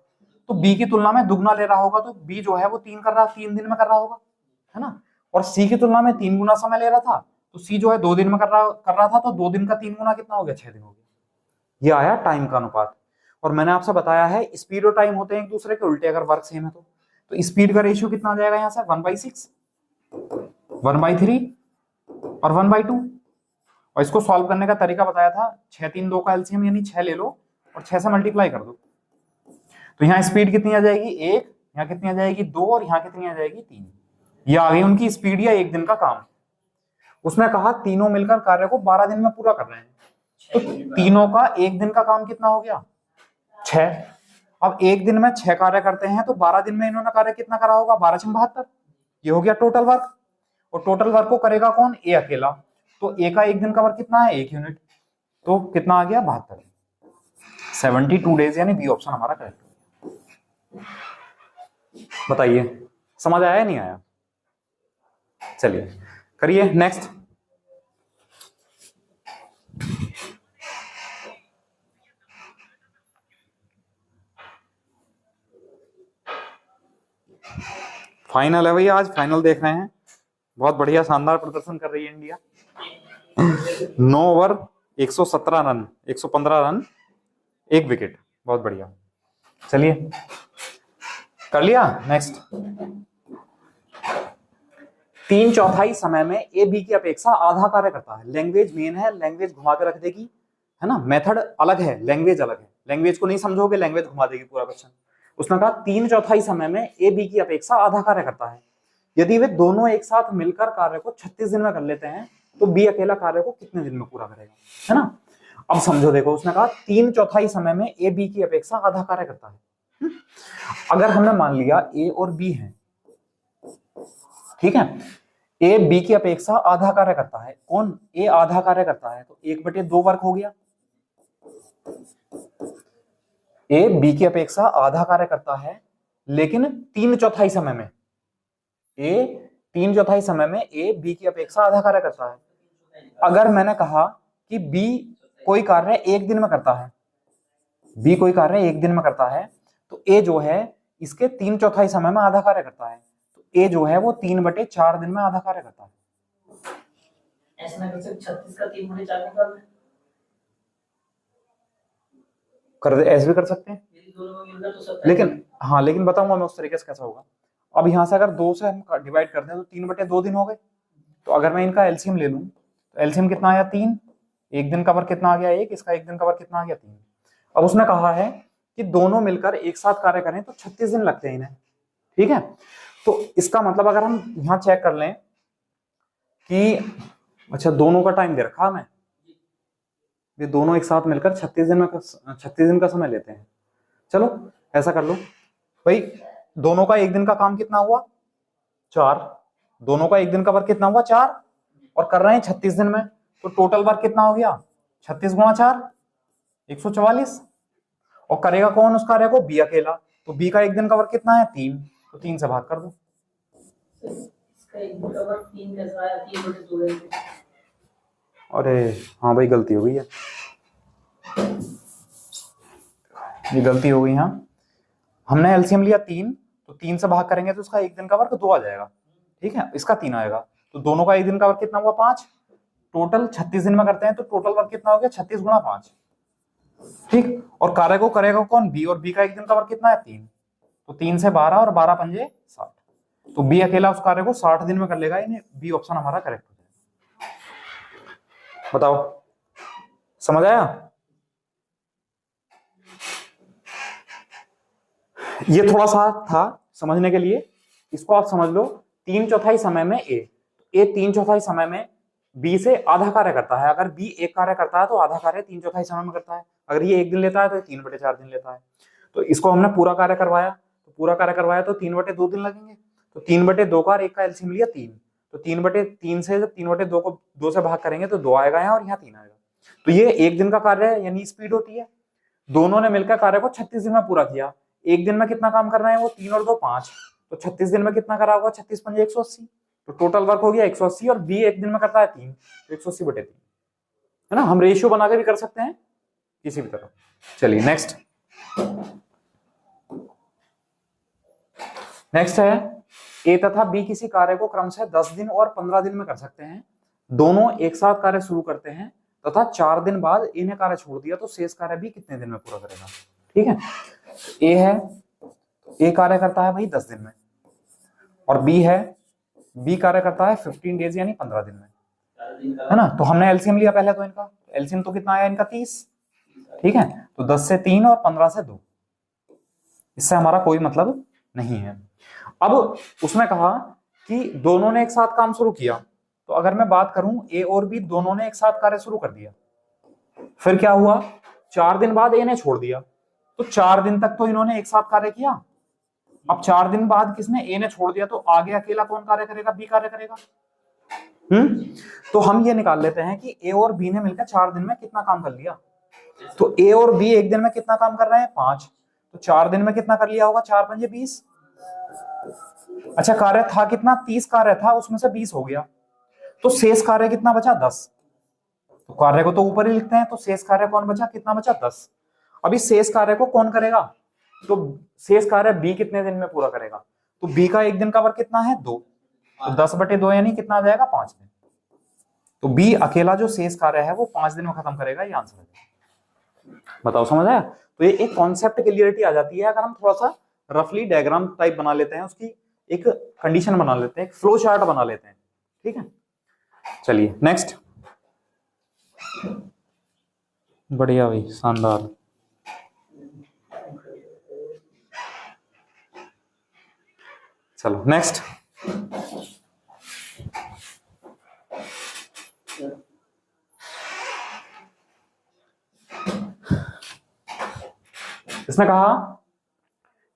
[SPEAKER 1] तो बी की तुलना में दुगना ले रहा होगा, तो बी जो है वो 3 दिन में कर रहा होगा, है ना। और सी की तुलना में 3 गुना समय ले रहा था, तो सी जो है 2 दिन में कर रहा था, तो 2 दिन का 3 गुना कितना हो गया? 6 दिन हो गया। ये आया टाइम का अनुपात। और मैंने आपसे बताया है स्पीड और टाइम होते हैं एक दूसरे के उल्टे, अगर वर्क सेम है तो स्पीड का रेशियो कितना आ जाएगा यहाँ से? 1/6, 1/3 और 1/2। और इसको सॉल्व करने का तरीका बताया था, 6 3 2 का एलसीएम यानी 6 ले लो और 6 से मल्टीप्लाई कर दो। तो यहाँ स्पीड कितनी आ जाएगी? 1, यहाँ कितनी आ जाएगी? 2 और यहाँ कितनी आ जाएगी? 3। ये आ गई उनकी स्पीड या 1 दिन का काम। उसने कहा तीनों मिलकर कार्य को 12 दिन में पूरा कर रहे हैं, तो तीनों का 1 दिन का काम कितना हो गया? 6। अब 1 दिन में 6 कार्य करते हैं, तो 12 दिन में इन्होंने कार्य कितना करा होगा? 12 × 72। ये हो गया टोटल वर्क। और टोटल वर्क को करेगा कौन? ए अकेला। तो ए का 1 दिन का वर्क कितना है? 1 यूनिट। तो कितना आ गया? 72, 72 डेज, यानी बी ऑप्शन हमारा करेक्ट। बताइए समझ आया या नहीं आया? चलिए करिए नेक्स्ट। फाइनल है भैया, आज फाइनल देख रहे हैं। बहुत बढ़िया शानदार प्रदर्शन कर रही है India. 9 over 117 run, 115 run, 1 wicket, बहुत बढ़िया। चलिए कर लिया नेक्स्ट। 3/4 समय में ए बी की अपेक्षा आधा कार्य करता है। लैंग्वेज मेन है, लैंग्वेज घुमा के रख देगी, है ना। मेथड अलग है, लैंग्वेज अलग है। लैंग्वेज को नहीं समझोगे, लैंग्वेज घुमा देगी पूरा क्वेश्चन। उसने कहा 3/4 समय में ए बी की अपेक्षा आधा कार्य करता है। यदि वे दोनों एक साथ मिलकर कार्य को 36 दिन में कर लेते हैं तो बी अकेला कार्य को कितने दिन में पूरा करेगा, है ना। अब समझो, देखो उसने कहा 3/4 समय में ए बी की अपेक्षा आधा कार्य करता है। अगर हमने मान लिया ए और बी है, ठीक है, ए बी की अपेक्षा आधा कार्य करता है। कौन? ए आधा कार्य करता है, तो 1/2 वर्क हो गया। ए बी की अपेक्षा आधा कार्य करता है, लेकिन 3/4 समय में ए 3/4 समय में ए बी की अपेक्षा आधा कार्य करता है। अगर मैंने कहा कि बी कोई कार्य 1 दिन में करता है, बी कोई कार्य 1 दिन में करता है, तो ए जो है इसके 3/4 समय में आधा कार्य करता है। तो ए जो है वो 3/4 दिन में आधा कार्य करता है।
[SPEAKER 2] ऐसा ना कर सकते 36 का 3/4 निकाल दे।
[SPEAKER 1] कर दे, ऐसे भी कर सकते हैं,
[SPEAKER 2] यदि दोनों में मिलना तो 27।
[SPEAKER 1] लेकिन हाँ, लेकिन बताऊंगा मैं उस तरीके से कैसा होगा। अब यहां से अगर 2 से हम डिवाइड कर दें तो 3/2 दिन हो गए। तो अगर मैं इनका एलसीएम ले लूं तो एलसीएम कितना आया? 3। 1 दिन का वर्क कितना आ गया? 1। इसका 1 दिन का वर्क कितना आ गया? 3। अब उसने कहा है कि दोनों मिलकर एक साथ कार्य करें तो 36 दिन लगते हैं इन्हें, ठीक है। तो इसका मतलब अगर हम यहां चेक कर लें कि अच्छा दोनों का टाइम दे रखा मैं, ये दोनों एक साथ मिलकर 36 दिन का समय लेते हैं। चलो ऐसा कर लो भाई, दोनों का 1 दिन का काम कितना हुआ? 4। दोनों का 1 दिन का वर्क कितना हुआ? 4, और कर रहे हैं 36 दिन में, तो टोटल वर्क कितना हो गया? 36 गुणा 4 144। और करेगा कौन उस कार्य को? बी अकेला। तो बी का 1 दिन का वर्क कितना है? 3, तो 3 से भाग कर दो।
[SPEAKER 2] इसका 1 दिन का वर्क 3 कैसा आया? 3/2 है।
[SPEAKER 1] अरे हाँ भाई, गलती हो गई है, ये गलती हो गई। हाँ, हमने एलसीएम लिया 3, तो 3 से भाग करेंगे तो उसका 1 दिन का वर्क 2 आ जाएगा, ठीक है। इसका 3 आएगा, तो दोनों का 1 दिन का वर्क कितना हुआ? 5। टोटल 36 दिन में करते हैं तो टोटल वर्क कितना हो गया? 36 गुणा 5, ठीक। और कार्य को करेगा कौन? बी, और बी का 1 दिन का वर्क कितना है? 3। तो 3 से 12 और 12 पंजे 60, तो बी अकेला उस कार्य को 60 दिन में कर लेगा। इन्हें बी ऑप्शन हमारा करेक्ट हो जाएगा। बताओ, समझ आया? ये थोड़ा सा था समझने के लिए, इसको आप समझ लो। 3/4 समय में ए 3/4 समय में बी से आधा कार्य करता है। अगर बी एक कार्य करता है तो आधा कार्य 3/4 समय में करता है। अगर ये 1 दिन लेता है तो 3/4 दिन लेता है। तो इसको हमने पूरा कार्य करवाया, तो 3/2 दिन लगेंगे। तो 3/2 का और 1 का एलसीएम लिया 3, तो 3/3 से जब 3/2 को 2 से भाग करेंगे तो 2 आएगा यहाँ, और यहाँ 3 आएगा। तो ये 1 दिन का कार्य है, यानी स्पीड होती है। दोनों ने मिलकर कार्य को 36 दिन में पूरा किया। 1 दिन में कितना काम करना है? वो 3 और 2 5, तो 36 दिन में कितना करा होगा? 36 पंजे 180, तो टोटल वर्क हो गया 180। और बी 1 दिन में करता है 3, तो 180/3, है ना। हम रेशियो बना के भी कर सकते हैं किसी भी तरह। चलिए नेक्स्ट है, ए तथा बी किसी कार्य को क्रमशः 10 दिन और 15 दिन में कर सकते हैं। दोनों एक साथ कार्य शुरू करते हैं तथा 4 दिन बाद ए ने कार्य छोड़ दिया, तो शेष कार्य बी कितने दिन में पूरा करेगा? ठीक है, ए है, ए कार्य करता है भाई 10 दिन में, और बी है, बी कार्य करता है 15 डेज यानी 15 दिन में, है ना। तो हमने एलसीएम लिया पहले, तो इनका एलसीएम तो कितना आया इनका? 30, ठीक है। तो 10 से 3 और 15 से 2, इससे हमारा कोई मतलब नहीं है। अब उसने कहा कि दोनों ने एक साथ काम शुरू किया, तो अगर मैं बात करूं ए और बी दोनों ने एक साथ कार्य शुरू कर दिया, फिर क्या हुआ? 4 दिन बाद ए ने छोड़ दिया, तो 4 दिन तक तो इन्होंने एक साथ कार्य किया। अब 4 दिन बाद किसने? ए ने छोड़ दिया, तो आगे अकेला कौन कार्य करेगा? बी कार्य करेगा। तो हम ये निकाल लेते हैं कि ए और बी ने मिलकर 4 दिन में कितना काम कर लिया। तो ए और बी 1 दिन में कितना काम कर रहे हैं? 5, तो 4 दिन में कितना कर लिया होगा? 4 पंजे 20। अच्छा, कार्य था कितना? 30 कार्य था, उसमें से 20 हो गया, तो शेष कार्य कितना बचा? 10। तो कार्य को तो ऊपर ही लिखते हैं, तो शेष कार्य कौन बचा? कितना बचा? 10। अभी शेष कार्य को कौन करेगा? तो शेष कार्य बी कितने दिन में पूरा करेगा? तो बी का 1 दिन का वर्क कितना है? 2, तो 10/2 यानी कितना आ जाएगा? 5 दिन। तो बी अकेला जो शेष कार्य है वो 5 दिन में खत्म करेगा, ये आंसर है। बताओ, समझ आया? तो ये एक कॉन्सेप्ट क्लियरिटी आ जाती है अगर हम थोड़ा सा रफली डायग्राम टाइप बना लेते हैं, उसकी एक कंडीशन बना लेते हैं, एक फ्लो चार्ट बना लेते हैं, ठीक है। चलिए नेक्स्ट। बढ़िया भाई, शानदार। चलो नेक्स्ट। इसने कहा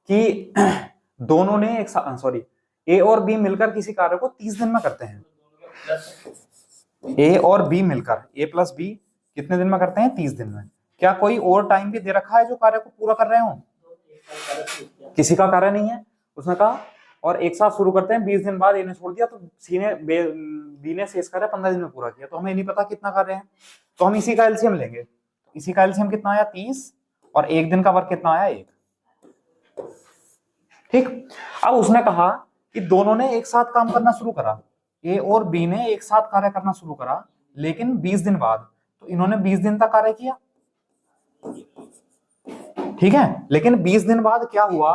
[SPEAKER 1] कि दोनों ने एक सॉरी ए और बी मिलकर किसी कार्य को 30 दिन में करते हैं। ए और बी मिलकर, ए प्लस बी कितने दिन में करते हैं? 30 दिन में। क्या कोई और टाइम भी दे रखा है जो कार्य को पूरा कर रहे हो? किसी का कार्य नहीं है। उसने कहा और एक साथ शुरू करते हैं, 20 दिन बाद ए ने छोड़ दिया तो सी ने बी ने शेष कार्य 15 दिन में पूरा किया, तो हमें नहीं पता कितना कार्य है, तो हम इसी का एलसीएम लेंगे। इसी का एलसीएम कितना आया? 30, और एक दिन का वर्क कितना आया? 1। ठीक। अब उसने कहा कि दोनों ने एक साथ काम करना शुरू करा, ए और बी ने एक साथ कार्य करना शुरू करा, लेकिन 20 दिन बाद, तो इन्होंने 20 दिन तक कार्य किया, ठीक है। लेकिन 20 दिन बाद क्या हुआ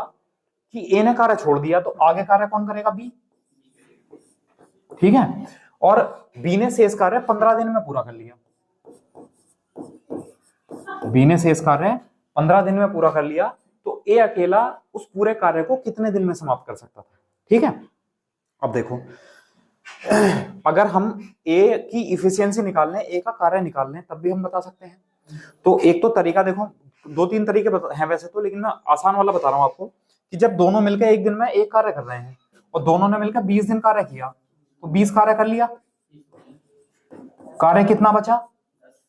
[SPEAKER 1] कि ए ने कार्य छोड़ दिया, तो आगे कार्य कौन करेगा? बी, ठीक है। और बी ने शेष कार्य 15 दिन में पूरा कर लिया। बी ने शेष कार्य 15 दिन में पूरा कर लिया, तो ए अकेला उस पूरे कार्य को कितने दिन में समाप्त कर सकता था? ठीक है। अब देखो, अगर हम ए की इफिशियंसी निकालने, ए का कार्य निकालने, तब भी हम बता सकते हैं। तो एक तो तरीका देखो, 2-3 तरीके हैं वैसे तो, लेकिन मैं आसान वाला बता रहा हूं आपको, कि जब दोनों मिलकर एक दिन में एक कार्य कर रहे हैं और दोनों ने मिलकर 20 दिन कार्य किया, तो 20 कार्य कर लिया, कार्य कितना बचा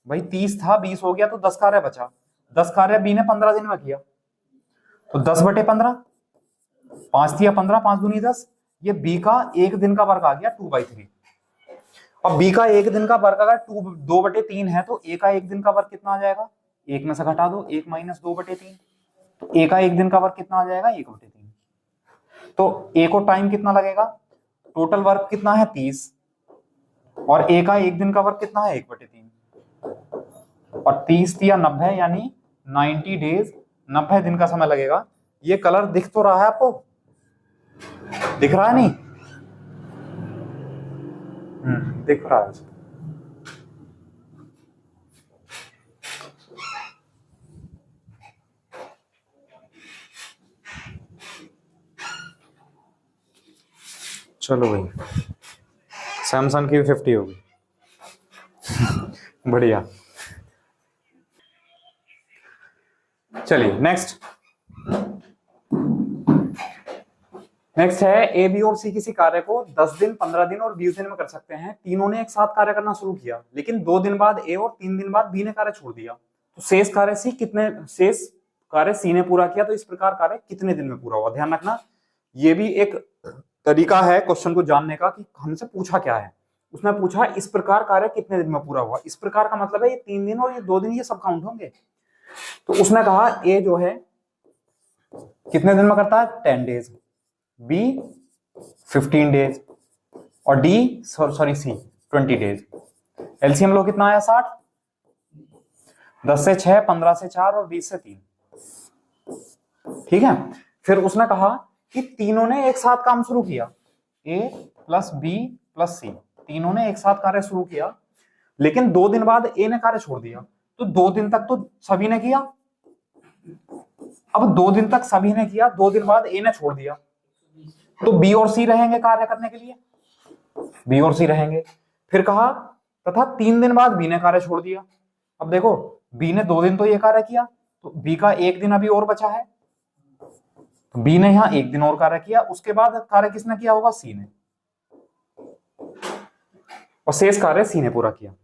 [SPEAKER 1] भाई? 30 था, 20 हो गया, तो 10 कार्य बचा। 10 कार्य बी ने 15 दिन में किया, तो 10/15, 5 दिया 15, 5 दूनी 10। ये बी का एक दिन का वर्क आ गया 2/3। अब बी का एक दिन का वर्क अगर 2/3 है, तो ए का एक दिन का वर्क कितना आ जाएगा? 1 में से घटा दो, 1 - 2/3, तो ए का एक दिन का वर्क कितना आ जाएगा? 1/3। तो ए को टाइम कितना लगेगा? टोटल वर्क कितना है? 30, और ए का एक दिन का वर्क कितना है? 1/3, और 30 या 90, यानी 90 डेज, 90 दिन का समय लगेगा। ये कलर दिख तो रहा है आपको? दिख रहा है? नहीं दिख रहा है। चलो भाई, सैमसंग की 50 होगी। बढ़िया। चलिए नेक्स्ट। नेक्स्ट है, ए बी और सी किसी कार्य को 10 दिन, 15 दिन और 20 दिन में कर सकते हैं। तीनों ने एक साथ कार्य करना शुरू किया, लेकिन 2 दिन बाद ए और 3 दिन बाद बी ने कार्य छोड़ दिया, तो शेष कार्य सी ने पूरा किया। तो इस प्रकार कार्य कितने दिन में पूरा हुआ? ध्यान रखना, ये भी एक तरीका है क्वेश्चन को जानने का कि हमसे पूछा क्या है। उसने पूछा इस प्रकार कार्य कितने दिन में पूरा हुआ। इस प्रकार का मतलब है ये 3 दिन और ये 2 दिन, ये सब काउंट होंगे। तो उसने कहा ए जो है कितने दिन में करता है? 10 डेज, बी 15 डेज, और डी सी 20 डेज। एलसीएम लो, कितना आया? 60। 10 से 6, 15 से 4 और 20 से 3, ठीक है। फिर उसने कहा कि तीनों ने एक साथ काम शुरू किया, ए प्लस बी प्लस सी, तीनों ने एक साथ कार्य शुरू किया, लेकिन 2 दिन बाद ए ने कार्य छोड़ दिया, तो 2 दिन तक तो सभी ने किया। अब 2 दिन तक सभी ने किया, 2 दिन बाद ए ने छोड़ दिया, तो बी और सी रहेंगे कार्य करने के लिए, बी और सी रहेंगे। फिर कहा तथा 3 दिन बाद बी ने कार्य छोड़ दिया। अब देखो, बी ने 2 दिन तो ये कार्य किया, तो बी का एक दिन अभी और बचा है, तो बी ने यहां एक दिन और कार्य किया। उसके बाद कार्य किसने किया होगा? सी ने, और शेष कार्य सी ने पूरा किया।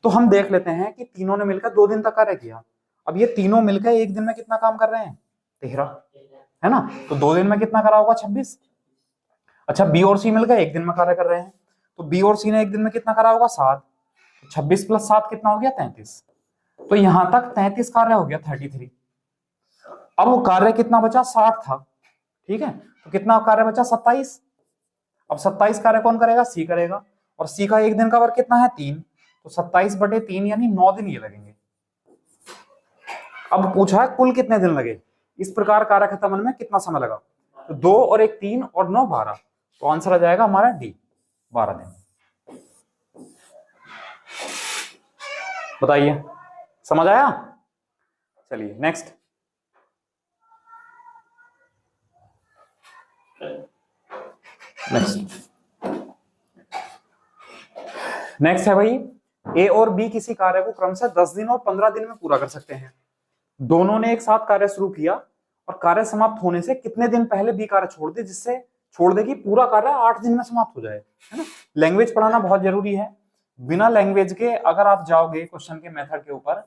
[SPEAKER 1] तो हम देख लेते हैं कि तीनों ने मिलकर 2 दिन तक कार्य किया। अब ये तीनों मिलकर एक दिन में कितना काम कर रहे हैं? 13, है ना। तो 2 दिन में कितना करा होगा? 26। अच्छा, बी और सी मिलकर एक दिन में कार्य कर रहे हैं, तो बी और सी ने एक दिन में कितना करा होगा? 7। 26 + 7 कितना हो गया? 33। तो यहां तक 33 कार्य हो गया, 33। अब वो कार्य कितना बचा? 60 था, ठीक है। तो कितना कार्य बचा? 27। अब 27 कार्य कौन करेगा? सी करेगा, और सी का एक दिन का वर्क कितना है? 3, तो 27/3 यानी 9 दिन ये लगेंगे। अब पूछा है कुल कितने दिन लगे। इस प्रकार कार्य खत्म होने में कितना समय लगा? तो 2 और 1 3 और 9 12, तो आंसर आ जाएगा हमारा डी, 12 दिन। बताइए, समझ आया? चलिए नेक्स्ट। नेक्स्ट है भाई, ए और बी किसी कार्य को क्रमशः 10 दिन और 15 दिन में पूरा कर सकते हैं। दोनों ने एक साथ कार्य शुरू किया और कार्य समाप्त होने से कितने दिन पहले बी कार्य छोड़ दे कि पूरा कार्य 8 दिन में समाप्त हो जाए, है ना। लैंग्वेज पढ़ाना बहुत जरूरी है, बिना लैंग्वेज के अगर आप जाओगे क्वेश्चन के मेथड के ऊपर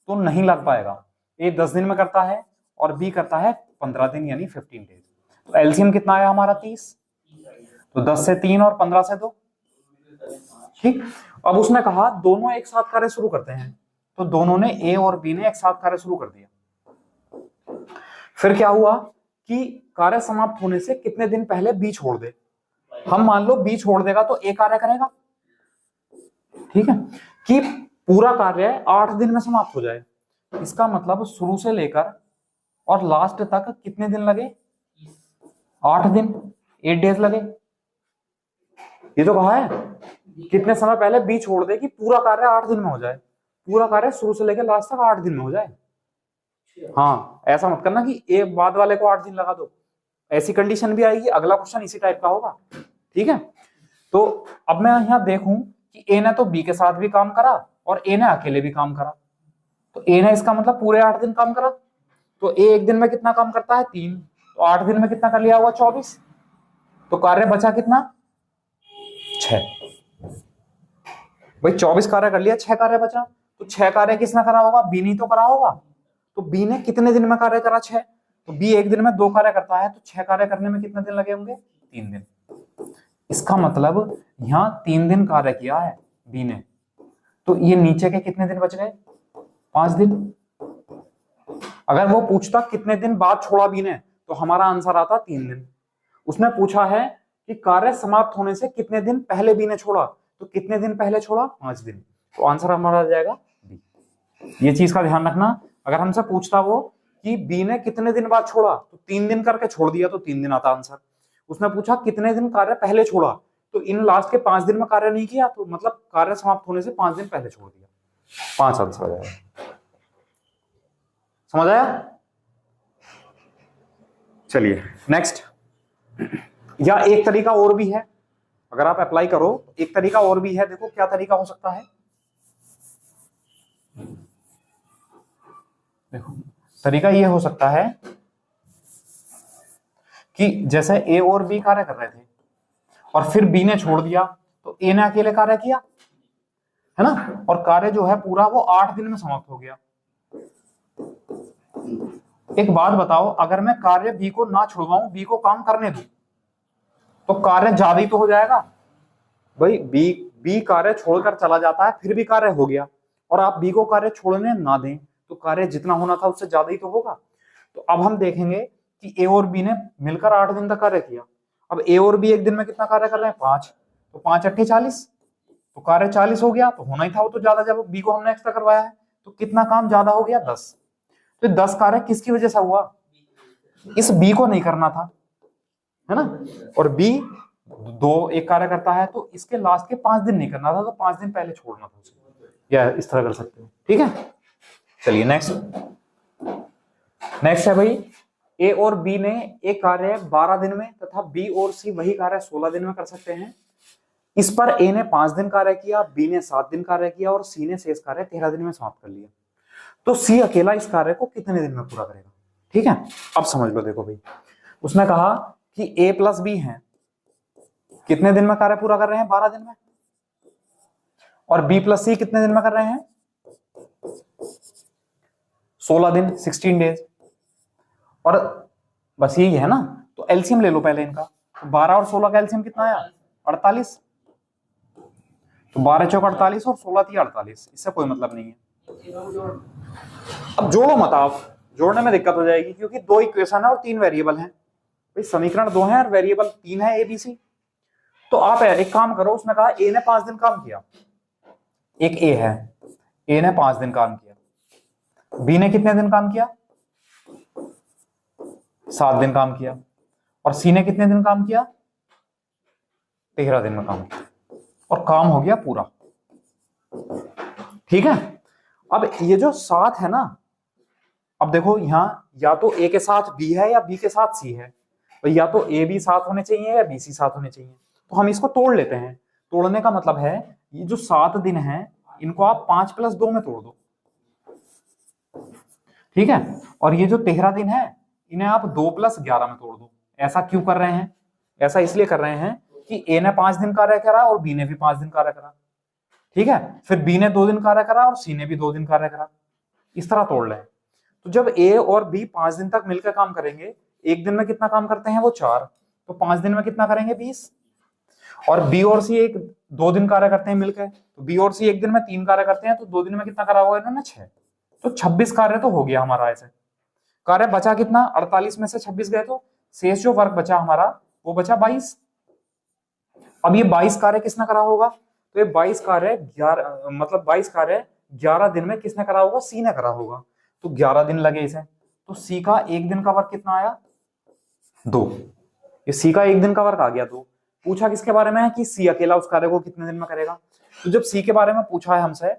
[SPEAKER 1] तो नहीं लग पाएगा। ए 10 दिन में करता है और बी करता है 15 दिन यानी 15 डेज। तो एलसीएम कितना आया हमारा 30, तो 10 से 3 और 15 से 2, ठीक। अब उसने कहा दोनों एक साथ कार्य शुरू करते हैं, तो दोनों ने ए और बी ने एक साथ कार्य शुरू कर दिया। फिर क्या हुआ कि कार्य समाप्त होने से कितने दिन पहले बी छोड़ दे। हम मान लो बी छोड़ देगा तो ए कार्य करेगा, ठीक है, कि पूरा कार्य 8 दिन में समाप्त हो जाए। इसका मतलब शुरू से लेकर और लास्ट तक कितने दिन लगे, 8 दिन, 8 डेज लगे। ये तो कहा है कितने समय पहले बी छोड़ दे कि पूरा कार्य 8 दिन में हो जाए, पूरा कार्य शुरू से लेकर लास्ट तक 8 दिन में हो जाए। हाँ, ऐसा मत करना कि एक बाद वाले को 8 दिन लगा दो, ऐसी कंडीशन भी आएगी। अगला क्वेश्चन इसी टाइप का होगा, ठीक है। तो अब मैं यहां देखूं कि ए ने तो बी के साथ भी काम करा और ए ने अकेले भी काम करा, तो ए ने इसका मतलब पूरे 8 दिन काम करा। तो ए एक दिन में कितना काम करता है, 3, तो 8 दिन में कितना कर लिया हुआ, 24। तो कार्य बचा कितना, 6। भाई 24 कार्य कर लिया, 6 कार्य बचा। तो 6 कार्य किसने करा होगा, बी ने तो करा होगा। तो बी ने कितने दिन में कार्य करा, 6। तो बी एक दिन में 2 कार्य करता है, तो 6 कार्य करने में कितने दिन लगे होंगे, 3 दिन। इसका मतलब यहां 3 दिन कार्य किया है बी ने, तो ये नीचे के कितने दिन बच गए, 5 दिन। अगर वो पूछता कितने दिन बाद छोड़ा बी ने, तो हमारा आंसर आता 3 दिन। उसने पूछा है कि कार्य समाप्त होने से कितने दिन पहले बी ने छोड़ा, तो कितने दिन पहले छोड़ा, 5 दिन। तो आंसर हमारा आ जाएगा बी। ये चीज का ध्यान रखना, अगर हमसे पूछता वो कि बी ने कितने दिन बाद छोड़ा, तो 3 दिन करके छोड़ दिया तो 3 दिन आता आंसर। उसने पूछा कितने दिन कार्य पहले छोड़ा, तो इन लास्ट के 5 दिन में कार्य नहीं किया, तो मतलब कार्य समाप्त होने से 5 दिन पहले छोड़ दिया। 5 आंसर आ जाएगा। समझ आया? चलिए नेक्स्ट। या एक तरीका और भी है, अगर आप अप्लाई करो, एक तरीका और भी है। देखो क्या तरीका हो सकता है, देखो तरीका ये हो सकता है कि जैसे ए और बी कार्य कर रहे थे और फिर बी ने छोड़ दिया, तो ए ने अकेले कार्य किया, है ना, और कार्य जो है पूरा वो 8 दिन में समाप्त हो गया। एक बात बताओ, अगर मैं कार्य बी को ना छुड़वाऊं, बी को काम करने दूं, तो कार्य ज्यादा ही तो हो जाएगा। भाई बी कार्य छोड़कर चला जाता है, फिर भी कार्य हो गया, और आप बी को कार्य छोड़ने ना दें तो कार्य जितना होना था उससे ज्यादा ही तो होगा। तो अब हम देखेंगे कि ए और बी ने मिलकर 8 दिन तक कार्य किया। अब ए और बी एक दिन में कितना कार्य कर रहे हैं, 5, तो 5 8 40, तो कार्य 40 हो गया, तो होना ही था वो तो ज्यादा, जब बी को हमने एक्स्ट्रा करवाया है। तो कितना काम ज्यादा हो गया, 10। तो 10 कार्य किसकी वजह से हुआ, इस बी को नहीं करना था, है ना, और बी एक कार्य करता है, तो इसके लास्ट के 5 दिन नहीं करना था, तो 5 दिन पहले छोड़ना था उसे, या इस तरह कर सकते हो, ठीक है। चलिए नेक्स्ट है भाई, ए और बी ने एक कार्य 12 दिन में तथा बी और सी वही कार्य 16 दिन में कर सकते हैं। इस पर ए ने 5 दिन कार्य किया, बी ने 7 दिन कार्य किया और सी ने शेष कार्य 13 दिन में समाप्त कर लिया। तो सी अकेला इस कार्य को कितने दिन में पूरा करेगा, ठीक है। अब समझ लो, देखो भाई उसने कहा कि ए प्लस बी है, कितने दिन में कार्य पूरा कर रहे हैं, 12 दिन में, और बी प्लस सी कितने दिन में कर रहे हैं, 16 दिन, 16 डेज। और बस यही है ना, तो एलसीएम ले लो पहले इनका। 12 और 16 का एलसीएम कितना आया, 48। तो 12 चौक 48 और 16 थी 48, इससे कोई मतलब नहीं है। अब जोड़ो मत आप, जोड़ने में दिक्कत हो जाएगी, क्योंकि 2 इक्वेशन है और 3 वेरिएबल हैं। भाई समीकरण 2 है और वेरिएबल 3 है, ए बी सी। तो आप एक काम करो, उसने कहा ए ने 5 दिन काम किया, एक ए है, ए ने 5 दिन काम किया, बी ने कितने दिन काम किया, 7 दिन काम किया, और सी ने कितने दिन काम किया, 13 दिन में काम और काम हो गया पूरा। ठीक है, अब ये जो 7 है ना, अब देखो यहां या तो ए के साथ बी है या बी के साथ सी है, तो या तो ए बी साथ होने चाहिए या बी सी साथ होने चाहिए। तो हम इसको तोड़ लेते हैं। तोड़ने का मतलब है ये जो 7 दिन है इनको आप 5 + 2 में तोड़ दो। ठीक है, और ये जो 13 दिन है इन्हें आप 2 + 11 में तोड़ दो। ऐसा क्यों कर रहे हैं? ऐसा इसलिए कर रहे हैं कि ए ने 5 दिन कार्य करा और बी ने भी 5 दिन कार्य करा। ठीक है, फिर बी ने 2 दिन कार्य करा और सी ने भी 2 दिन कार्य करा। इस तरह तोड़ लें। तो जब ए और बी 5 दिन तक मिलकर काम करेंगे, एक दिन में कितना काम करते हैं वो 4, तो 5 दिन में कितना करेंगे 20। और बी और सी 2 दिन कार्य करते हैं मिलकर, तो बी और सी एक दिन में 3 कार्य करते हैं, तो 2 दिन में कितना करा होगा इन्होंने 6, तो 26 कार्य तो हो गया हमारा। ऐसे कार्य बचा कितना? 48 में से 26 गए, तो शेष जो वर्क बचा हमारा वो बचा 22। अब ये 22 कार्य किसने करा होगा? तो ये 22 कार्य 11 दिन में किसने करा होगा? सी ने करा होगा, तो 11 दिन लगे इसे। तो सी का एक दिन का वर्क कितना आया? 2। ये सी का एक दिन का वर्क आ गया 2। पूछा किसके बारे में है कि सी अकेला उस कार्य को कितने दिन में करेगा। तो जब सी के बारे में पूछा है हमसे,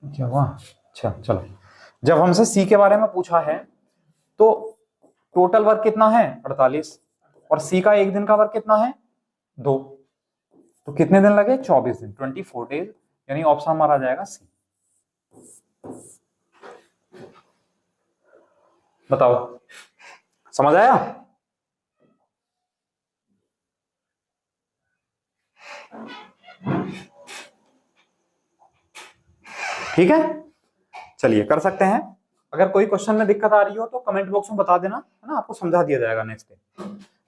[SPEAKER 1] क्या हुआ? अच्छा चलो, जब हमसे सी के बारे में पूछा है तो टोटल वर्क कितना है? 48, और सी का एक दिन का वर्क कितना है? 2, तो कितने दिन लगे? 24 दिन, 24 डेज, यानी ऑप्शन हमारा आ जाएगा सी। बताओ, समझ आया? ठीक है, चलिए कर सकते हैं। अगर कोई क्वेश्चन में दिक्कत आ रही हो तो कमेंट बॉक्स में बता देना, है ना, आपको समझा दिया जाएगा नेक्स्ट डे।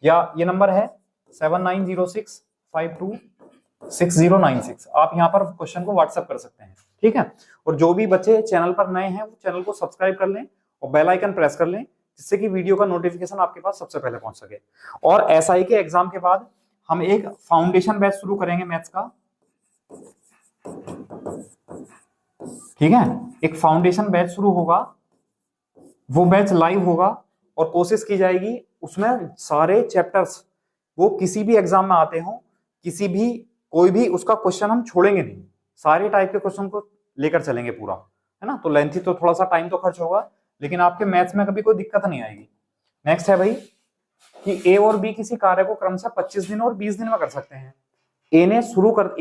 [SPEAKER 1] या ये नंबर है 7906526096, आप यहाँ पर क्वेश्चन को व्हाट्सएप कर सकते हैं। ठीक है, और जो भी बच्चे चैनल पर नए हैं वो चैनल को सब्सक्राइब कर लें और बेल आइकन प्रेस कर लें, जिससे कि वीडियो का नोटिफिकेशन आपके पास सबसे पहले पहुंच सके। और एसआई के एग्जाम के बाद हम एक फाउंडेशन बैच शुरू करेंगे मैथ्स का। ठीक है, एक फाउंडेशन बैच शुरू होगा, वो बैच लाइव होगा और कोशिश की जाएगी उसमें सारे चैप्टर्स वो किसी भी एग्जाम में आते हो, किसी भी कोई भी उसका क्वेश्चन हम छोड़ेंगे नहीं, सारे टाइप के क्वेश्चन को लेकर चलेंगे पूरा, है ना। तो लेंथी तो थोड़ा सा टाइम तो खर्च होगा, लेकिन आपके मैथ्स में कभी कोई दिक्कत नहीं आएगी। नेक्स्ट है भाई कि ए और बी किसी कार्य को क्रमशः 25 दिन और 20 दिन में कर सकते हैं। ए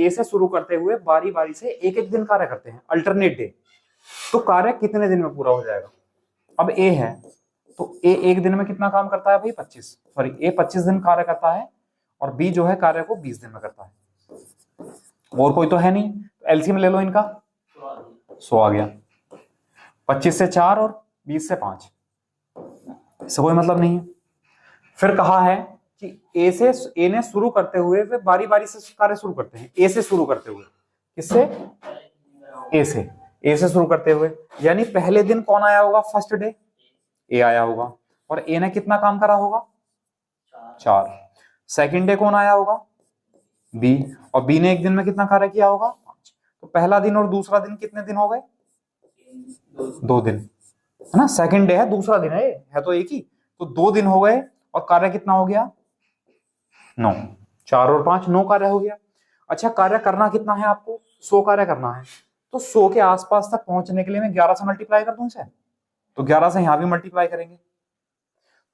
[SPEAKER 1] से शुरू करते हुए बारी बारी से एक एक दिन कार्य करते हैं, अल्टरनेट डे। तो कार्य कितने दिन में पूरा हो जाएगा? अब ए है तो ए एक दिन में कितना काम करता है भाई? 25, सॉरी ए 25 दिन कार्य करता है, और बी जो है कार्य को 20 दिन में करता है। और कोई तो है नहीं, तो एलसीएम ले लो इनका, 100 आ गया। 25 से 4 और 20 से 5, इससे कोई मतलब नहीं है। फिर कहा है कि ए ने शुरू करते हुए वे बारी बारी से कार्य शुरू करते हैं। ए से शुरू करते हुए, किससे? ए से शुरू करते हुए, यानी पहले दिन कौन आया होगा? फर्स्ट डे ए आया होगा, और ए ने कितना काम करा होगा? 4। सेकंड डे कौन आया होगा? बी, और बी ने एक दिन में कितना कार्य किया होगा? 5। तो पहला दिन और दूसरा दिन कितने दिन हो गए? 2 दिन, है ना। सेकंड डे है, दूसरा दिन है तो एक ही, तो 2 दिन हो गए, और कार्य कितना हो गया? 9। 4 और 5 9 कार्य हो गया। अच्छा, कार्य करना कितना है आपको? 100 कार्य करना है, तो 100 के आसपास तक पहुंचने के लिए मैं 11 से मल्टीप्लाई कर दूं इसे, तो 11 से यहां भी मल्टीप्लाई करेंगे,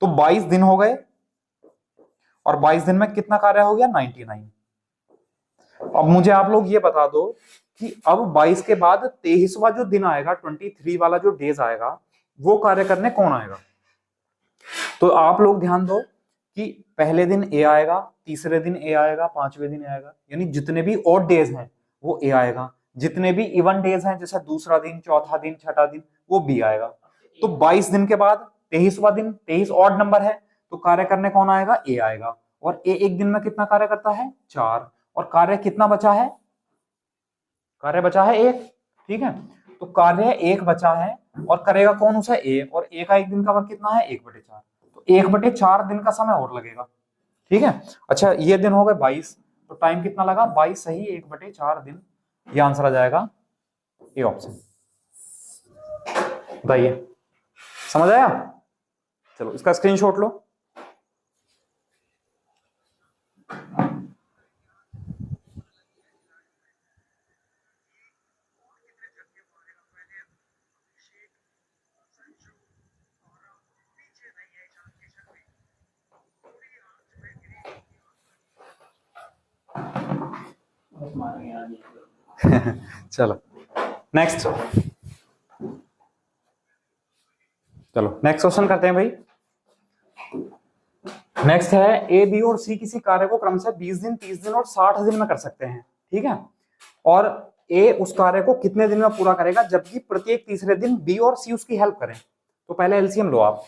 [SPEAKER 1] तो 22 दिन हो गए, और 22 दिन में कितना कार्य हो गया? 99। अब मुझे आप लोग ये बता दो कि अब 22 के बाद 23वां जो दिन आएगा, 23 वाला जो डेज आएगा, वो कार्य करने कौन आएगा? तो आप लोग ध्यान दो कि पहले दिन ए आएगा, तीसरे दिन ए आएगा, 5वें दिन ए आएगा, यानी जितने भी ऑड डेज हैं वो ए आएगा, जितने भी इवन डेज हैं जैसे दूसरा दिन, चौथा दिन, छठा दिन, वो बी आएगा। तो 22 दिन के बाद 23वां दिन, 23 ऑड नंबर है, तो कार्य करने कौन आएगा? ए आएगा, और ए एक दिन में कितना कार्य करता है? 4, और कार्य कितना बचा है? कार्य बचा है 1। ठीक है, तो कार्य 1 बचा है, और करेगा कौन उसे? ए, और ए का एक दिन का वर्क कितना है? 1/4, तो 1/4 दिन का समय और लगेगा। ठीक है, अच्छा ये दिन हो गए 22, तो टाइम कितना लगा? 22 सही 1/4 दिन, ये आंसर आ जाएगा ए ऑप्शन। बताइए। समझ आया? चलो इसका स्क्रीनशॉट लो। चलो नेक्स्ट, चलो नेक्स्ट क्वेश्चन करते हैं भाई। नेक्स्ट है ए, बी और सी किसी कार्य को क्रमशः 20 दिन, 30 दिन और 60 दिन में कर सकते हैं, ठीक है। और ए उस कार्य को कितने दिन में पूरा करेगा, जबकि प्रत्येक तीसरे दिन बी और सी उसकी हेल्प करें। तो पहले एलसीएम लो आप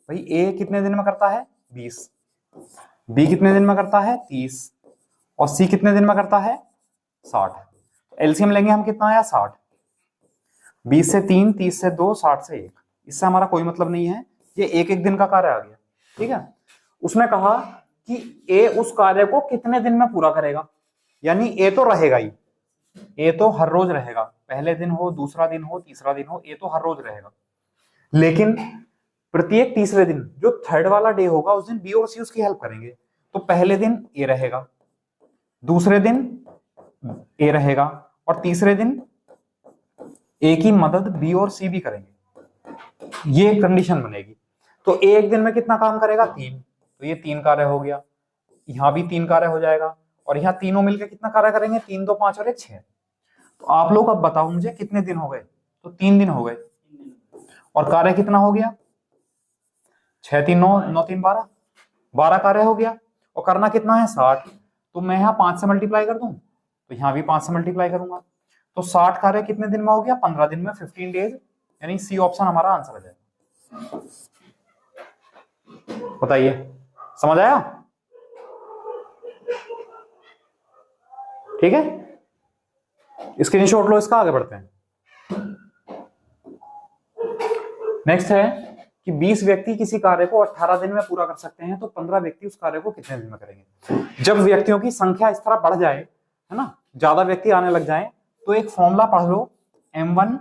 [SPEAKER 1] भाई। ए कितने दिन में करता है 20, बी कितने दिन में करता है 30 और सी कितने दिन में करता है 60। एलसीएम लेंगे हम, कितना आया 60। 20 से 3, 30 से 2, 60 से 1। इससे हमारा कोई मतलब नहीं है, ये एक एक दिन का कार्य आ गया, ठीक है। उसने कहा कि ए उस कार्य को कितने दिन में पूरा करेगा, यानी ए तो रहेगा ही, ए तो हर रोज रहेगा, पहले दिन हो, दूसरा दिन हो, तीसरा दिन हो, ए तो हर रोज रहेगा। लेकिन प्रत्येक तीसरे दिन जो थर्ड वाला डे होगा उस दिन बी और सी उसकी हेल्प करेंगे। तो पहले दिन ए रहेगा, दूसरे दिन ए रहेगा और तीसरे दिन ए की मदद बी और सी भी करेंगे। ये कंडीशन बनेगी। तो ए एक दिन में कितना काम करेगा 3, तो ये 3 कार्य हो गया, यहां भी 3 कार्य हो जाएगा और यहाँ तीनों मिलकर कितना कार्य करेंगे 3, 2, 5 और 1, 6। तो आप लोग अब बताओ मुझे कितने दिन हो गए, तो 3 दिन हो गए और कार्य कितना हो गया 6, 3, 9, 9, 3, 12, 12 कार्य हो गया और करना कितना है 60। तो मैं यहाँ 5 से मल्टीप्लाई कर दूं तो यहाँ भी 5 से मल्टीप्लाई करूंगा, तो 60 कार्य कितने दिन में हो गया 15 दिन में, 15 डेज, यानी सी ऑप्शन हमारा आंसर आ जाएगा। बताइए समझ आया? ठीक है, स्क्रीनशॉट लो इसका, आगे बढ़ते हैं। नेक्स्ट है कि 20 व्यक्ति किसी कार्य को 18 दिन में पूरा कर सकते हैं, तो 15 व्यक्ति उस कार्य को कितने दिन में करेंगे। जब व्यक्तियों की संख्या इस तरह बढ़ जाए, है ना, ज्यादा व्यक्ति आने लग जाए, तो एक फॉर्मूला पढ़ लो, M1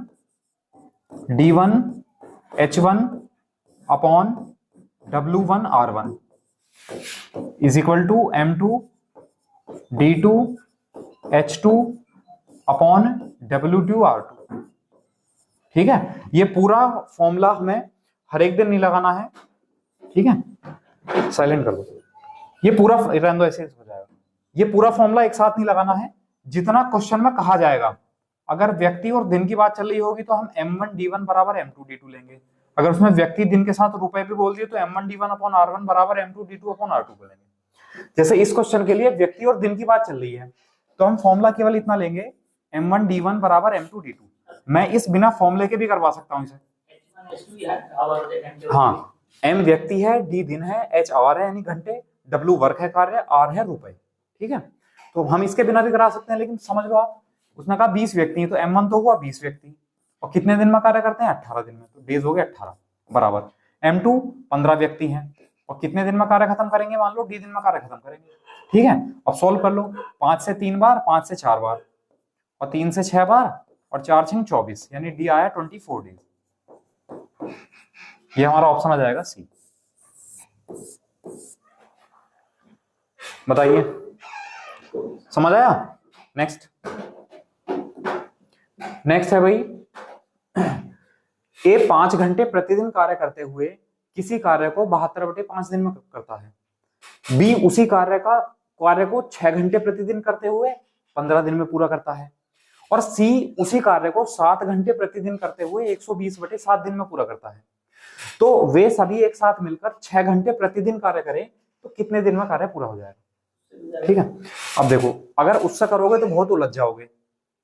[SPEAKER 1] D1 H1 upon W1 R1 is equal to M2 D2 H2 upon W2 R2। ठीक है, ये पूरा फॉर्मूला हमें हर एक दिन नहीं लगाना है, ठीक है, साइलेंट कर दो। ये पूरा रहने दो, ऐसे हो जाएगा। ये पूरा फॉर्मूला एक साथ नहीं लगाना है, जितना क्वेश्चन में कहा जाएगा। अगर व्यक्ति और दिन की बात चल रही होगी तो हम M1 D1 बराबर M2 D2 लेंगे। अगर उसमें व्यक्ति दिन के साथ रुपए भी बोल दिए तो M1 D1 अपॉन R1 बराबर M2 D2 अपॉन R2 को लेंगे। जैसे इस क्वेश्चन के लिए व्यक्ति और दिन की बात चल रही है तो हम फॉर्मूला केवल इतना लेंगे, M1 D1 बराबर M2 D2। मैं इस बिना फॉर्मूले के भी करवा सकता हूं इसे। हाँ, M व्यक्ति है, D दिन है, H आवर है यानी घंटे, W वर्क है कार्य, R है रुपए। ठीक है, तो हम इसके बिना भी करा सकते हैं, लेकिन समझ लो आप, उसने कहा 20 व्यक्ति, तो M1 तो हुआ 20 व्यक्ति और कितने दिन में कार्य करते हैं 18 दिन में, तो डेज हो गए 18 बराबर। M2 15 व्यक्ति हैं और कितने दिन में कार्य खत्म करेंगे, मान लो D दिन में कार्य खत्म करेंगे। ठीक है, अब सॉल्व कर लो, 5 से 3 बार, 5 से 4 बार और 3 से 6 बार और 4 6 24, यानी D आया 24 डेज। ये हमारा ऑप्शन आ जाएगा सी। बताइए समझ आया? नेक्स्ट है भाई, ए 5 घंटे प्रतिदिन कार्य करते हुए किसी कार्य को 72/5 दिन में करता है। बी उसी कार्य को 6 घंटे प्रतिदिन करते हुए 15 दिन में पूरा करता है और सी उसी कार्य को 7 घंटे प्रतिदिन करते हुए 120/7 दिन में पूरा करता है। तो वे सभी एक साथ मिलकर 6 घंटे प्रतिदिन कार्य करें तो कितने दिन में कार्य पूरा हो जाएगा। ठीक है, अब देखो, अगर उससे करोगे तो बहुत उलझ जाओगे।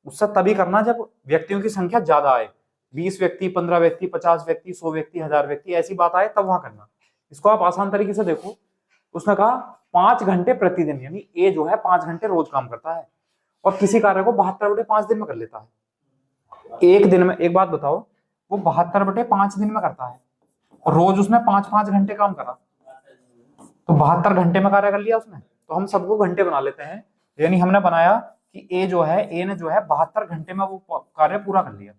[SPEAKER 1] उससे तभी करना जब व्यक्तियों की संख्या ज्यादा आए, 20 व्यक्ति, 15 व्यक्ति, 50 व्यक्ति, 100 व्यक्ति, 1000 व्यक्ति, ऐसी बात आए तब वहां करना। इसको आप आसान तरीके से देखो, उसने कहा 5 घंटे प्रतिदिन, यानी ए जो है 5 घंटे रोज काम करता है और किसी कार्य को 72/5 दिन में कर लेता है। एक दिन में, एक बात बताओ, वो 72/5 दिन में करता है और रोज उसने 5-5 घंटे काम करा, तो 72 घंटे में कार्य कर लिया उसने। तो हम सबको घंटे बना लेते हैं, यानी हमने बनाया कि ए ने जो है 72 घंटे में वो कार्य पूरा कर लिया।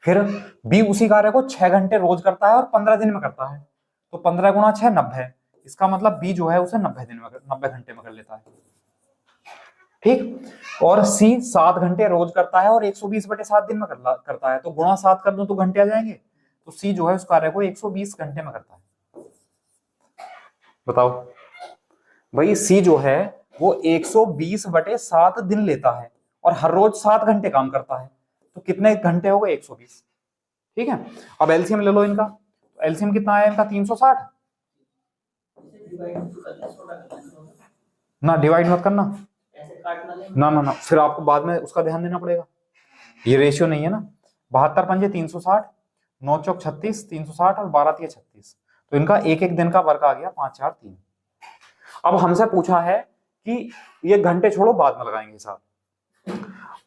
[SPEAKER 1] फिर बी उसी कार्य को 6 घंटे रोज करता है और 15 दिन में करता है, तो 15 गुना 6 90। इसका मतलब बी जो है उसे 90 घंटे में कर लेता है। ठीक। और सी 7 घंटे रोज करता है और 120/7 दिन में करता है, तो गुणा 7 कर दो तो घंटे आ जाएंगे, तो सी जो है उस कार्य को 120 घंटे में करता है। बताओ भाई, सी जो है वो 120/7 दिन लेता है और हर रोज 7 घंटे काम करता है, तो कितने घंटे हो गए? 120। ठीक है, अब एलसीएम ले लो इनका। एलसीएम कितना है इनका? 360। ना डिवाइड मत करना, ना ना ना, फिर आपको बाद में उसका ध्यान देना पड़ेगा, ये रेशियो नहीं है ना। 72 पंजे 360, 9 चौक 36, 360 और 12 तिया 36, तो इनका एक एक दिन का वर्क आ गया 5 4 3। अब हमसे पूछा है कि ये घंटे छोड़ो, बाद में लगाएंगे हिसाब।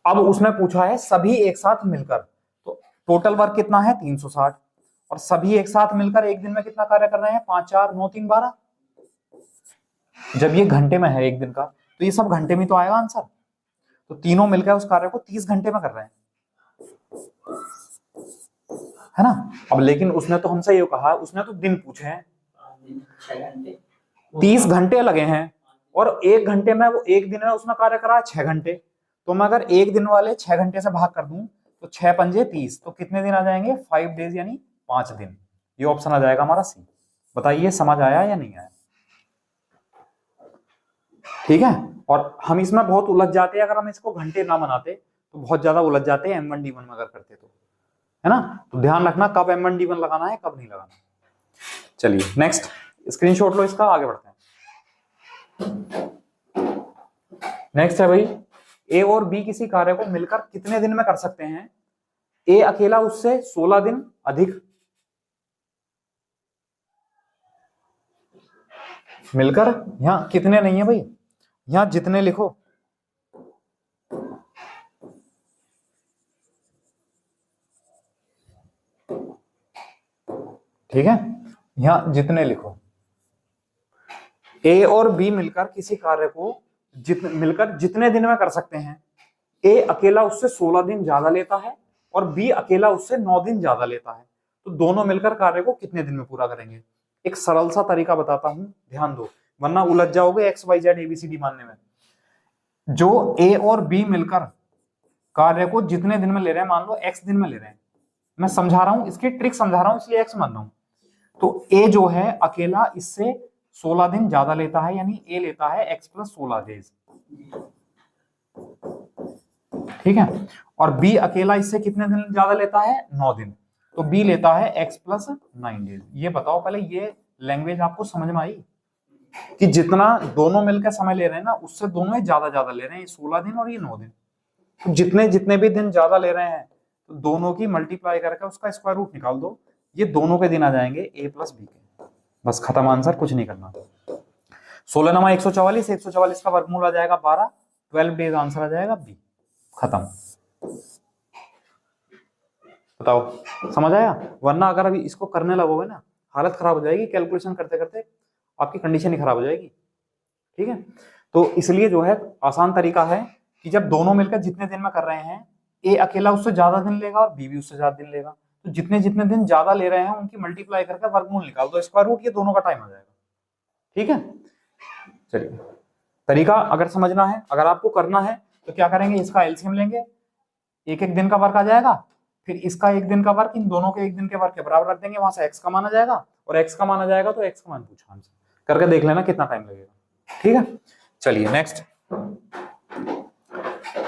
[SPEAKER 1] अब उसने पूछा है सभी एक साथ मिलकर, तो टोटल वर्क कितना है? 360, और सभी एक साथ मिलकर एक दिन में कितना कार्य कर रहे हैं? 5 4 9 3 12। जब ये घंटे में है एक दिन का, तो ये सब घंटे में तो आएगा आंसर, तो तीनों मिलकर उस कार्य को 30 घंटे में कर रहे हैं, है ना। अब लेकिन उसने तो हमसे ये कहा, उसने तो दिन पूछे हैं, 30 घंटे लगे हैं, और एक घंटे में वो एक दिन में उसने कार्य करा है 6 घंटे, तो मैं अगर एक दिन वाले 6 घंटे से भाग कर दूं तो 6 पंजे 30, तो कितने दिन आ जाएंगे? 5 डेज, यानी 5 दिन। ये ऑप्शन आ जाएगा हमारा सी। बताइए समझ आया या नहीं आया? ठीक है, और हम इसमें बहुत उलझ जाते हैं, अगर हम इसको घंटे ना बनाते तो बहुत ज्यादा उलझ जाते हैं M1 D1 में अगर करते तो, है ना। तो ध्यान रखना कब M1 D1 लगाना है, कब नहीं लगाना। चलिए नेक्स्ट, स्क्रीनशॉट लो इसका, आगे बढ़ते हैं। नेक्स्ट है भाई, ए और बी किसी कार्य को मिलकर कितने दिन में कर सकते हैं? ए अकेला उससे 16 दिन अधिक मिलकर, यहां कितने नहीं है भाई, यहां जितने लिखो, ठीक है, यहां जितने लिखो। ए और बी मिलकर किसी कार्य को मिलकर जितने दिन में कर सकते हैं। ए अकेला उससे 16 दिन ज्यादा लेता है और बी अकेला उससे 9 दिन ज्यादा लेता है, तो दोनों मिलकर कार्य को कितने दिन में पूरा करेंगे? एक सरल सा तरीका बताता हूं, ध्यान दो, वरना उलझ जाओगे XYZ ABCD मानने में। जो ए और बी मिलकर कार्य को जितने दिन में ले रहे हैं, मान लो X दिन में ले रहे हैं, मैं समझा रहा हूं, इसकी ट्रिक समझा रहा हूं इसलिए X मान रहा हूं। तो ए जो है अकेला इससे 16 दिन ज्यादा लेता है, यानी ए लेता है X + 16 डेज, ठीक है, और बी अकेला इससे कितने दिन ज्यादा लेता है? 9 दिन, तो बी लेता है X + 9 डेज। ये बताओ पहले, ये लैंग्वेज आपको समझ में आई कि जितना दोनों मिलकर समय ले रहे हैं ना, उससे दोनों ही ज्यादा ज्यादा ले रहे हैं, 16 दिन और ये 9 दिन, तो जितने जितने भी दिन ज्यादा ले रहे हैं, तो दोनों की मल्टीप्लाई करके उसका स्क्वायर रूट निकाल दो, ये दोनों के दिन आ जाएंगे A + B के, बस खत्म आंसर, कुछ नहीं करना। 16 × 144, 144 का वर्गमूल आ जाएगा 12, 12 डेज आंसर आ जाएगा B, खत्म। बताओ समझ आया? वरना अगर अभी इसको करने लगोगे ना, हालत खराब हो जाएगी, कैलकुलेशन करते करते आपकी कंडीशन ही खराब हो जाएगी, ठीक है। तो इसलिए जो है आसान तरीका है कि जब दोनों मिलकर जितने दिन में कर रहे हैं, ए अकेला उससे ज्यादा दिन लेगा और बी भी उससे ज्यादा दिन लेगा, तो जितने जितने दिन ज्यादा ले रहे हैं उनकी मल्टीप्लाई करके वर्गमूल निकाल दो, स्क्वायर रूट, ये दोनों का टाइम आ जाएगा, ठीक है। चलिए, तरीका अगर समझना है, अगर आपको करना है तो क्या करेंगे, इसका एलसीएम लेंगे, एक एक दिन का वर्क आ जाएगा, फिर इसका एक दिन का वर्क इन दोनों के एक दिन के वर्क के बराबर रख देंगे, वहां से एक्स का मान आ जाएगा, और एक्स का मान आ जाएगा तो एक्स का मान पूछा हमसे, करके देख लेना कितना टाइम लगेगा, ठीक है। चलिए नेक्स्ट,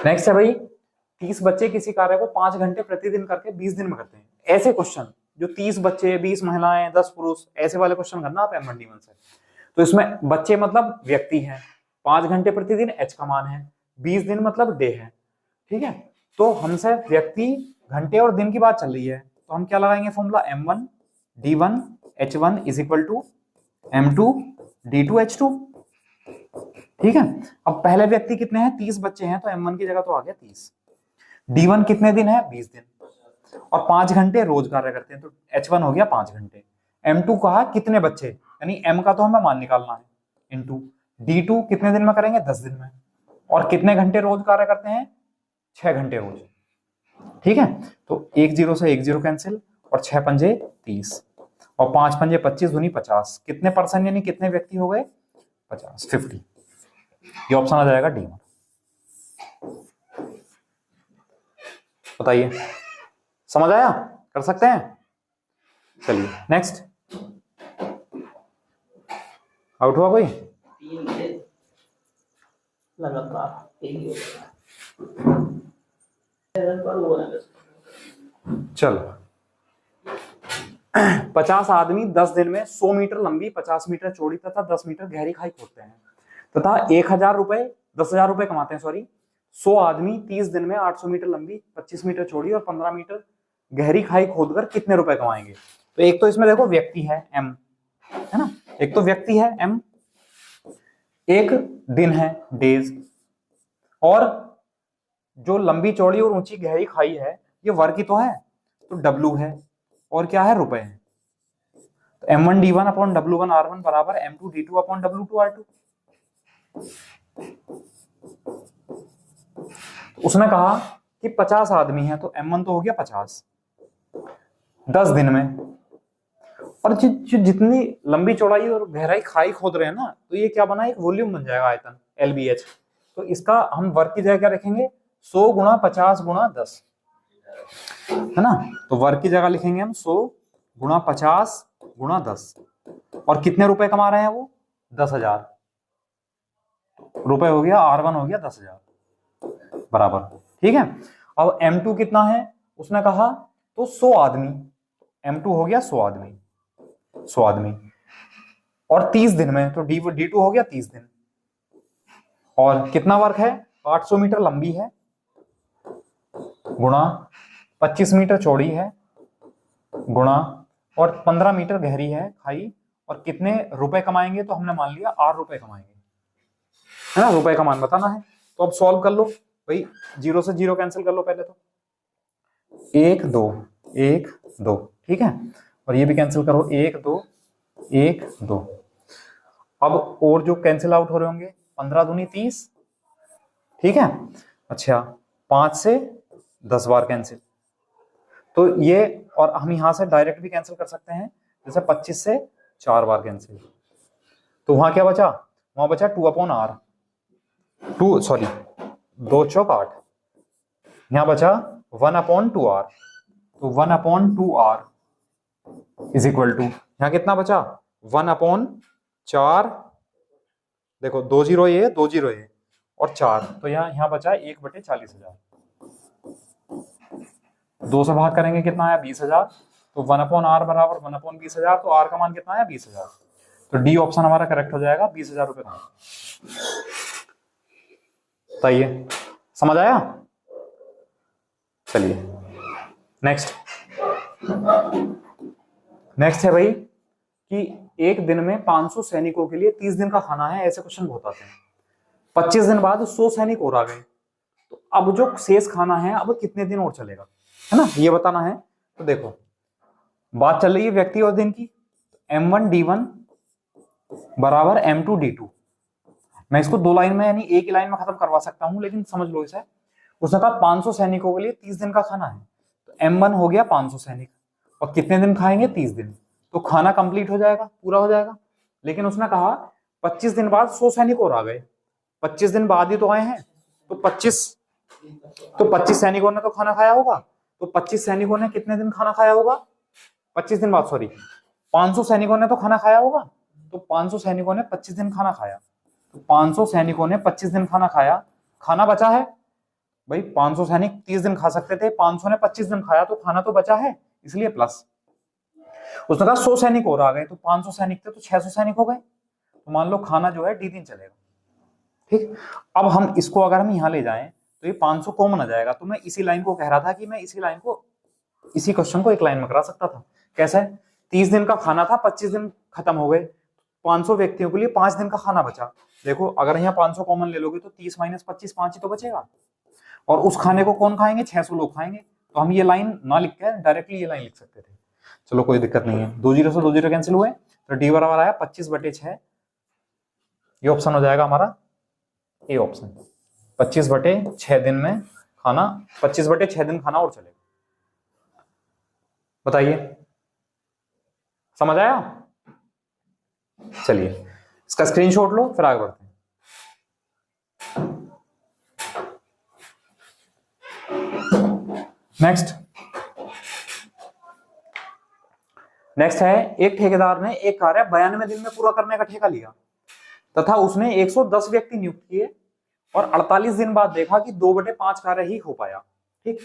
[SPEAKER 1] नेक्स्ट है भाई, 30 बच्चे किसी कार्य को 5 घंटे प्रतिदिन करके 20 दिन में करते हैं। ऐसे क्वेश्चन जो 30 बच्चे, 20 महिलाएं, 10 पुरुष, ऐसे वाले क्वेश्चन करना आप M1 D1 से। तो इसमें बच्चे मतलब व्यक्ति हैं, 5 घंटे प्रतिदिन H का मान है, 20 दिन मतलब डे है, ठीक है। तो हमसे व्यक्ति, घंटे और दिन की बात चल रही है, तो हम क्या लगाएंगे formula, M1 D1 H1 = M2 D2 H2, ठीक है। अब पहले व्यक्ति कितने हैं, 30 बच्चे हैं, तो M1 की जगह तो आ गया 30, D1 कितने दिन है, 20 दिन, और 5 घंटे रोज कार्य करते हैं, तो H1 हो गया 5 घंटे। M2 कहा कितने बच्चे, यानी M का तो हमें मान निकालना है, इनटू D2 कितने दिन में करेंगे, 10 दिन में, और कितने घंटे रोज कार्य करते हैं, 6 घंटे रोज, ठीक है, तो एक जीरो से एक जीरो कैंसिल, और 6 पंजे 30, और 5 पंजे 25 दूनी 50, कितने परसेंट यानी कितने व्यक्ति हो गए? 50। ये ऑप्शन आ जाएगा डी। बताइए, समझ आया? कर सकते हैं? चलिए नेक्स्ट। आउट हुआ कोई?
[SPEAKER 2] 3 थे लगातार एक ही हो गया। पर वो है बस।
[SPEAKER 1] चलो 50 आदमी 10 दिन में 100 मीटर लंबी, 50 मीटर चौड़ी तथा 10 मीटर गहरी खाई खोदते हैं तथा 1000 रुपए 10,000 रुपए कमाते हैं। सॉरी, 100 आदमी 30 दिन में 800 मीटर लंबी, 25 मीटर चौड़ी और 15 मीटर गहरी खाई खोदकर कितने रुपए कमाएंगे? तो एक तो इसमें देखो व्यक्ति है एम, है ना, एक तो व्यक्ति है एम, एक दिन है डेज, और जो लंबी चौड़ी और ऊंची गहरी खाई है ये वर्ग ही तो है, तो डब्लू है, और क्या है? रुपए है। तो M1D1 अपॉन W1 R1 बराबर M2D2 अपॉन W2 R2। तो उसने कहा कि 50 आदमी है, तो M1 तो हो गया 50 10 दिन में, और जितनी लंबी चौड़ाई और गहराई खाई खोद रहे हैं ना, तो ये क्या बना? एक वॉल्यूम बन जाएगा, आयतन LBH। तो इसका हम वर्ग की जगह क्या रखेंगे? 100 गुणा 50 गुणा 10, है ना। तो वर्ग की जगह लिखेंगे हम 100 गुणा 50 गुणा 10, और कितने रुपए कमा रहे हैं वो? 10,000 रुपए हो गया, R1 हो गया 10,000 बराबर। ठीक है, अब M2 कितना है उसने कहा? तो 100 आदमी, M2 हो गया 100 आदमी, 100 आदमी, और 30 दिन में, तो D2 हो गया 30 दिन, और कितना वर्क है? 800 मीटर लंबी है गुणा 25 मीटर चौड़ी है गुणा, और 15 मीटर गहरी है खाई, और कितने रुपए कमाएंगे? तो हमने मान लिया 8 रुपए कमाएंगे, है ना, रुपए का मान बताना है। तो अब सॉल्व कर लो भाई, 0 से 0 कैंसिल कर लो पहले, तो 1 2 1 2, ठीक है, और ये भी कैंसिल करो, 1 2 1 2। अब और जो कैंसिल आउट हो रहे होंगे, 15 दूनी 30, ठीक है, अच्छा 5 से 10 बार कैंसिल, तो ये, और हम यहां से डायरेक्ट भी कैंसिल कर सकते हैं, जैसे 25 से 4 बार कैंसिल, तो वहां क्या बचा? वहां बचा 2/R, 2 सॉरी 2 चौक 8, यहां बचा 1/2R, तो 1/2R इज इक्वल टू, यहां कितना बचा? 1/4, देखो 2 जीरो ये 2 जीरो ये और 4, तो यहाँ बचा 1/40,000, 2 से भाग करेंगे कितना आया? 20,000, तो 1/R बराबर 1/20,000, तो R का मान कितना आया? 20,000, तो डी ऑप्शन हमारा करेक्ट हो जाएगा, 20,000 रुपए का। बताइए, समझ आया? चलिए नेक्स्ट है भाई कि एक दिन में 500 सैनिकों के लिए 30 दिन का खाना है, ऐसे क्वेश्चन बहुत आते हैं। 25 दिन बाद 100 सैनिक और आ गए, तो अब जो शेष खाना है अब कितने दिन और चलेगा, है ना, ये बताना है। तो देखो बात चल रही है व्यक्ति और दिन की, M1D1 बराबर M2D2, मैं इसको 2 लाइन में यानी एक ही लाइन में खत्म करवा सकता हूं, लेकिन समझ लो इसे। उसने कहा 500 सैनिकों के लिए 30 दिन का खाना है, तो M1 हो गया 500 सैनिक, और कितने दिन खाएंगे? 30 दिन, तो खाना कंप्लीट हो जाएगा, पूरा हो जाएगा। लेकिन उसने कहा 25 दिन बाद 100 सैनिक और आ गए, 25 दिन बाद ही तो आए हैं, तो 25 सैनिकों ने तो खाना खाया होगा, तो 25 सैनिकों ने कितने दिन खाना खाया होगा? 25 दिन बाद, सॉरी 500 सैनिकों ने तो खाना खाया होगा, तो 500 सैनिकों ने 25 दिन खाना खाया, तो 500 सैनिकों ने 25 दिन खाना खाया, खाना बचा है भाई, 500 सैनिक 30 दिन खा सकते थे, 500 ने 25 दिन खाया, तो खाना तो बचा है, इसलिए प्लस। उसने कहा 100 सैनिक और आ गए, तो 500 सैनिक थे तो 600 सैनिक हो गए, तो मान लो खाना जो है D दिन चलेगा। ठीक, अब हम इसको अगर हम यहां ले जाएं तो ये 500 कॉमन आ जाएगा, तो मैं इसी लाइन को कह रहा था कि मैं इसी लाइन को, इसी क्वेश्चन को एक लाइन में करा सकता था। कैसे? 30 दिन का खाना था, 25 दिन खत्म हो गए, 500 व्यक्तियों के लिए 5 दिन का खाना बचा। देखो अगर यहाँ 500 कॉमन ले लोगे तो 30 - 25 5 ही तो बचेगा, और उस खाने को कौन खाएंगे? 600 लोग खाएंगे। तो हम ये लाइन ना लिख के डायरेक्टली ये लाइन लिख सकते थे। चलो कोई दिक्कत नहीं है, 2 जीरो से 2 जीरो कैंसिल हुए, तो डी बराबर आया 25/6, ये ऑप्शन हो जाएगा हमारा ए ऑप्शन। 25/6 दिन में खाना 25/6 दिन खाना और चलेगा। बताइए, समझ आया? चलिए इसका स्क्रीनशॉट लो, फिर आगे बढ़ते हैं। नेक्स्ट है, एक ठेकेदार ने एक कार्य 92 दिन में पूरा करने का ठेका लिया तथा उसने 110 व्यक्ति नियुक्त किए और 48 दिन बाद देखा कि 2/5 कार्य ही हो पाया। ठीक,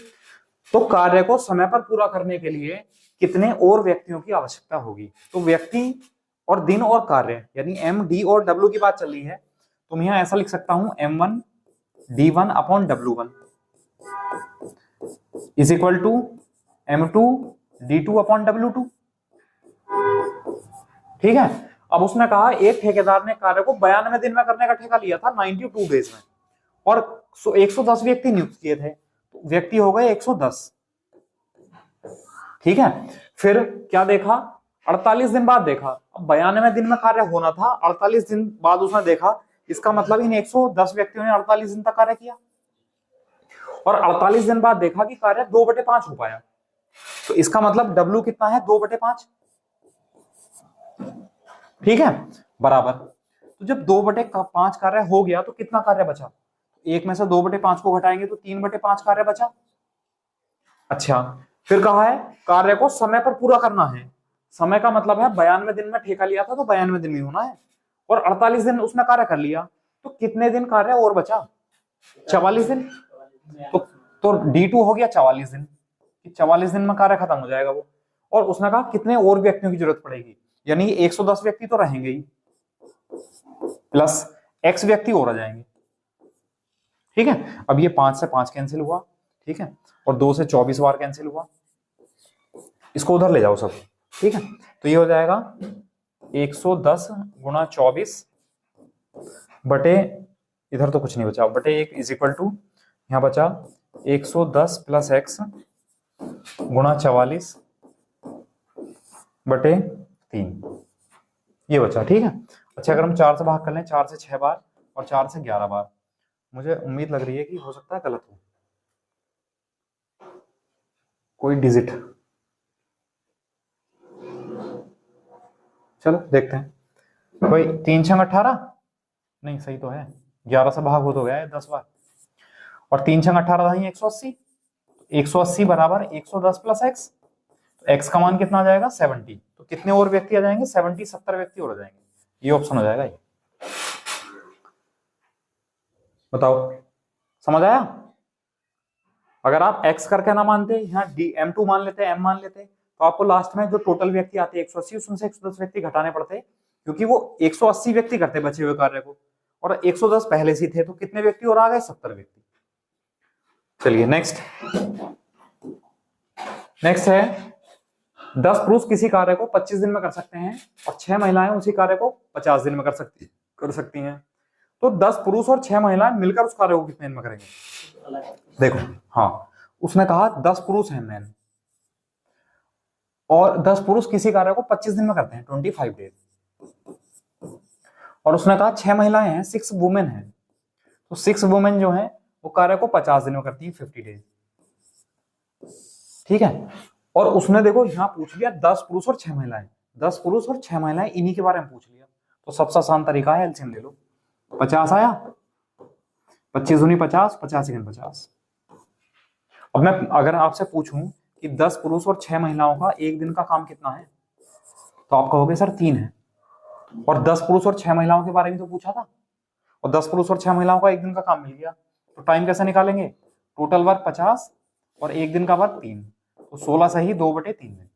[SPEAKER 1] तो कार्य को समय पर पूरा करने के लिए कितने और व्यक्तियों की आवश्यकता होगी? तो व्यक्ति और दिन और कार्य यानी एम, डी और डब्ल्यू की बात चल रही है, तो मैं यहां ऐसा लिख सकता हूं M1 D1 upon W1 is equal to M2 D2 upon W2। ठीक है, अब उसने कहा एक ठेकेदार ने कार्य को 92 दिन में करने का ठेका लिया था 92 डेज में और 110 व्यक्ति नियुक्त किए थे, तो व्यक्ति हो गए 110। ठीक है, फिर क्या देखा, 48 दिन बाद देखा, अब 92 दिन में कार्य होना था, 48 दिन बाद उसने देखा, इसका मतलब इन 110 व्यक्तियों ने 48 दिन तक कार्य किया और 48 दिन बाद देखा कि कार्य 2/5 हो पाया, तो इसका मतलब W कितना है, 2/5। ठीक है, बराबर, तो जब 2/5 कार्य हो गया तो कितना कार्य बचा? एक में से 2/5 को घटाएंगे तो 3/5 कार्य बचा। अच्छा, फिर कहा है कार्य को समय पर पूरा करना है। समय का मतलब है 92 दिन में ठेका लिया था तो 92 दिन में होना है और 48 दिन उसने कार्य कर लिया, तो कितने दिन कार्य और बचा? 44 दिन। तो D2 हो गया 44 दिन, 44 दिन में कार्य खत्म हो जाएगा वो। और उसने कहा कितने और व्यक्तियों की जरूरत पड़ेगी, यानी 110 व्यक्ति तो रहेंगे ही, प्लस X व्यक्ति और आ जाएंगे। ठीक है, अब ये 5 से 5 कैंसिल हुआ, ठीक है, और 2 से 24 बार कैंसिल हुआ, इसको उधर ले जाओ सब। ठीक है, तो ये हो जाएगा 110 गुणा 24 बटे, इधर तो कुछ नहीं बचा, बटे 1 इज इक्वल टू, यहां बचा 110 प्लस X गुणा 44 बटे 3, ये बचा। ठीक है, अच्छा अगर हम 4 से भाग कर लें, 4 से 6 बार और 4 से 11 बार, मुझे उम्मीद लग रही है कि हो सकता है गलत हो कोई डिजिट, चलो देखते हैं। भाई 3 6 18, नहीं सही तो है, 11 से भाग हो तो गया है 10 बार, और 3 6 18 था 180, 180 बराबर 110 प्लस X, तो X का मान कितना आ जाएगा 70, तो कितने और व्यक्ति आ जाएंगे 70 व्यक्ति और आ जाएंगे, ये ऑप्शन हो जाएगा ये। बताओ समझ आया? अगर आप X करके ना मानते, यहाँ M2 मान लेते, M मान लेते, तो आपको लास्ट में जो टोटल व्यक्ति आते 180, उसमें से 110 व्यक्ति घटाने पड़ते, क्योंकि वो 180 व्यक्ति करते बचे हुए कार्य को और 110 पहले से थे, तो कितने व्यक्ति और आ गए 70 व्यक्ति। चलिए नेक्स्ट है 10 पुरुष किसी कार्य को 25 दिन में कर सकते हैं और 6 महिलाएं उसी कार्य को 50 दिन में कर सकती हैं, तो 10 पुरुष और 6 महिलाएं मिलकर उस कार्य को कितने दिन में करेंगे? देखो, हाँ उसने कहा 10 पुरुष हैं मैन और 10 पुरुष किसी कार्य को 25 दिन में करते हैं 25 डेज, और उसने कहा 6 महिलाएं हैं 6 वुमेन हैं, तो 6 वुमेन जो हैं वो कार्य को 50 दिन में करती हैं 50 डेज। ठीक है, और उसने देखो यहां पूछ लिया 10 पुरुष और 6 महिलाएं, 10 पुरुष और 6 महिलाएं इन्हीं के बारे में पूछ लिया, तो सबसे आसान तरीका है एलसीएम ले लो, 50 आया, 25 दूनी 50, 50 सेकंड 50। अब मैं अगर आपसे पूछूं कि 10 पुरुष और 6 महिलाओं का एक दिन का काम कितना है, तो आप कहोगे सर 3 है, और 10 पुरुष और 6 महिलाओं के बारे में तो पूछा था, और 10 पुरुष और 6 महिलाओं का एक दिन का काम मिल गया, तो टाइम कैसे निकालेंगे? टोटल वर्क 50 और एक दिन का वर्क 3, तो 16 सही 2/3 दिन,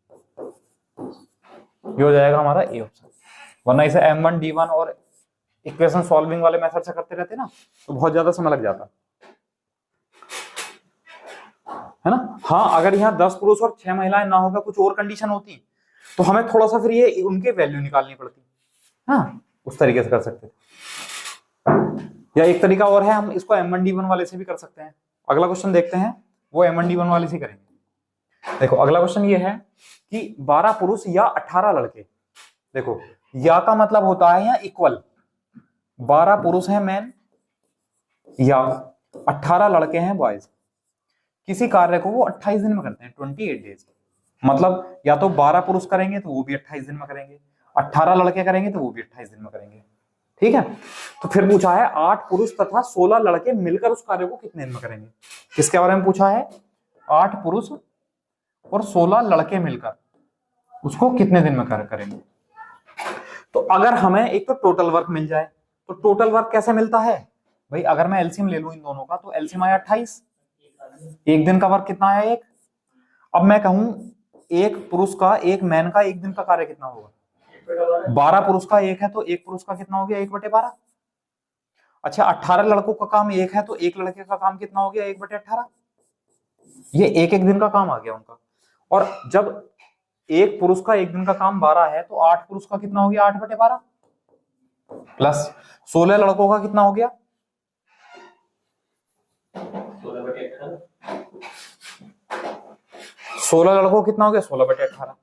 [SPEAKER 1] ये हो जाएगा हमारा ए ऑप्शन। वरना इसे M1 D1 और इक्वेशन सॉल्विंग वाले मेथड से करते रहते ना, तो बहुत ज्यादा समय लग जाता है ना। हाँ, अगर यहाँ 10 पुरुष और 6 महिलाएं ना होगा, कुछ और कंडीशन होती तो हमें थोड़ा सा फिर ये उनके वैल्यू निकालनी पड़ती, हाँ उस तरीके से कर सकते थे। या एक तरीका और है, हम इसको M1 D1 वाले से भी कर सकते हैं। अगला क्वेश्चन देखते हैं, वो M1 D1 वाले से करेंगे। देखो अगला क्वेश्चन ये है कि 12 पुरुष या 18 लड़के, देखो या का मतलब होता है यहाँ इक्वल, 12 पुरुष हैं मैन या 18 लड़के हैं बॉयज, किसी कार्य को वो 28 दिन में करते हैं, 28 डेज। मतलब या तो 12 पुरुष करेंगे तो वो भी 28 दिन में करेंगे, 18 लड़के करेंगे तो वो भी 28 दिन में करेंगे। ठीक है, तो फिर पूछा है 8 पुरुष तथा 16 लड़के मिलकर उस कार्य को कितने दिन में करेंगे। किसके बारे में पूछा है? 8 पुरुष और 16 लड़के मिलकर उसको कितने दिन में करेंगे। तो अगर हमें एक तो टोटल वर्क मिल जाए, तो टोटल वर्क कैसे मिलता है भाई? अगर मैं एलसीएम ले लूं इन दोनों का, तो एलसीएम आया 28, एक दिन का वर्क कितना आया? 1। अब मैं कहूं एक पुरुष का, एक मैन का एक दिन का कार्य कितना होगा? 12 पुरुष का 1 है तो एक पुरुष का कितना हो गया? 1/12। अच्छा, 18 लड़कों का काम 1 है तो एक लड़के का काम कितना हो गया? 1/18। ये एक एक दिन का काम आ गया उनका। और जब एक पुरुष का एक दिन का काम 12 है तो 8 पुरुष का कितना हो गया? 8/12 प्लस 16 लड़कों का कितना हो गया? 16 लड़कों कितना हो गया? 16/18।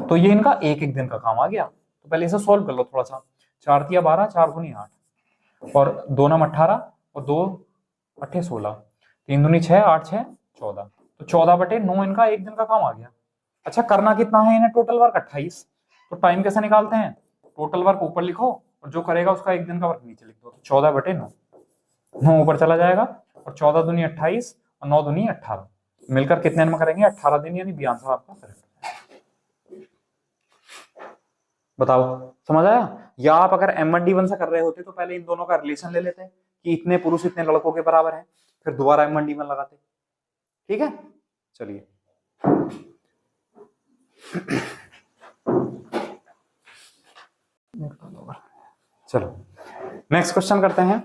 [SPEAKER 1] तो ये इनका एक एक दिन का काम आ गया। तो पहले इसे सॉल्व कर लो थोड़ा सा। 4 तिया 12, 4 दूनी 8 और 2 नम 18 और 2 8 16, 3 दूनी 6, 8 6 14। तो 14/9 इनका एक दिन का काम आ गया। अच्छा, करना कितना है इन्हें? Total work 28। तो टाइम कैसे निकालते हैं? टोटल वर्क ऊपर लिखो और जो करेगा उसका एक दिन का वर्क नीचे लिख दो। तो 14/9, 9 ऊपर चला जाएगा और 14 दूनी 28 और 9 दूनी 18 मिलकर कितने दिन में करेंगे? 18 दिन, यानी बी आंसर आपका करेक्ट। बताओ, समझ आया? या आप अगर M1D1 से कर रहे होते तो पहले इन दोनों का रिलेशन ले लेते कि इतने पुरुष इतने लड़कों के बराबर है, फिर दोबारा M1D1 लगाते। ठीक है, चलिए चलो नेक्स्ट क्वेश्चन करते हैं।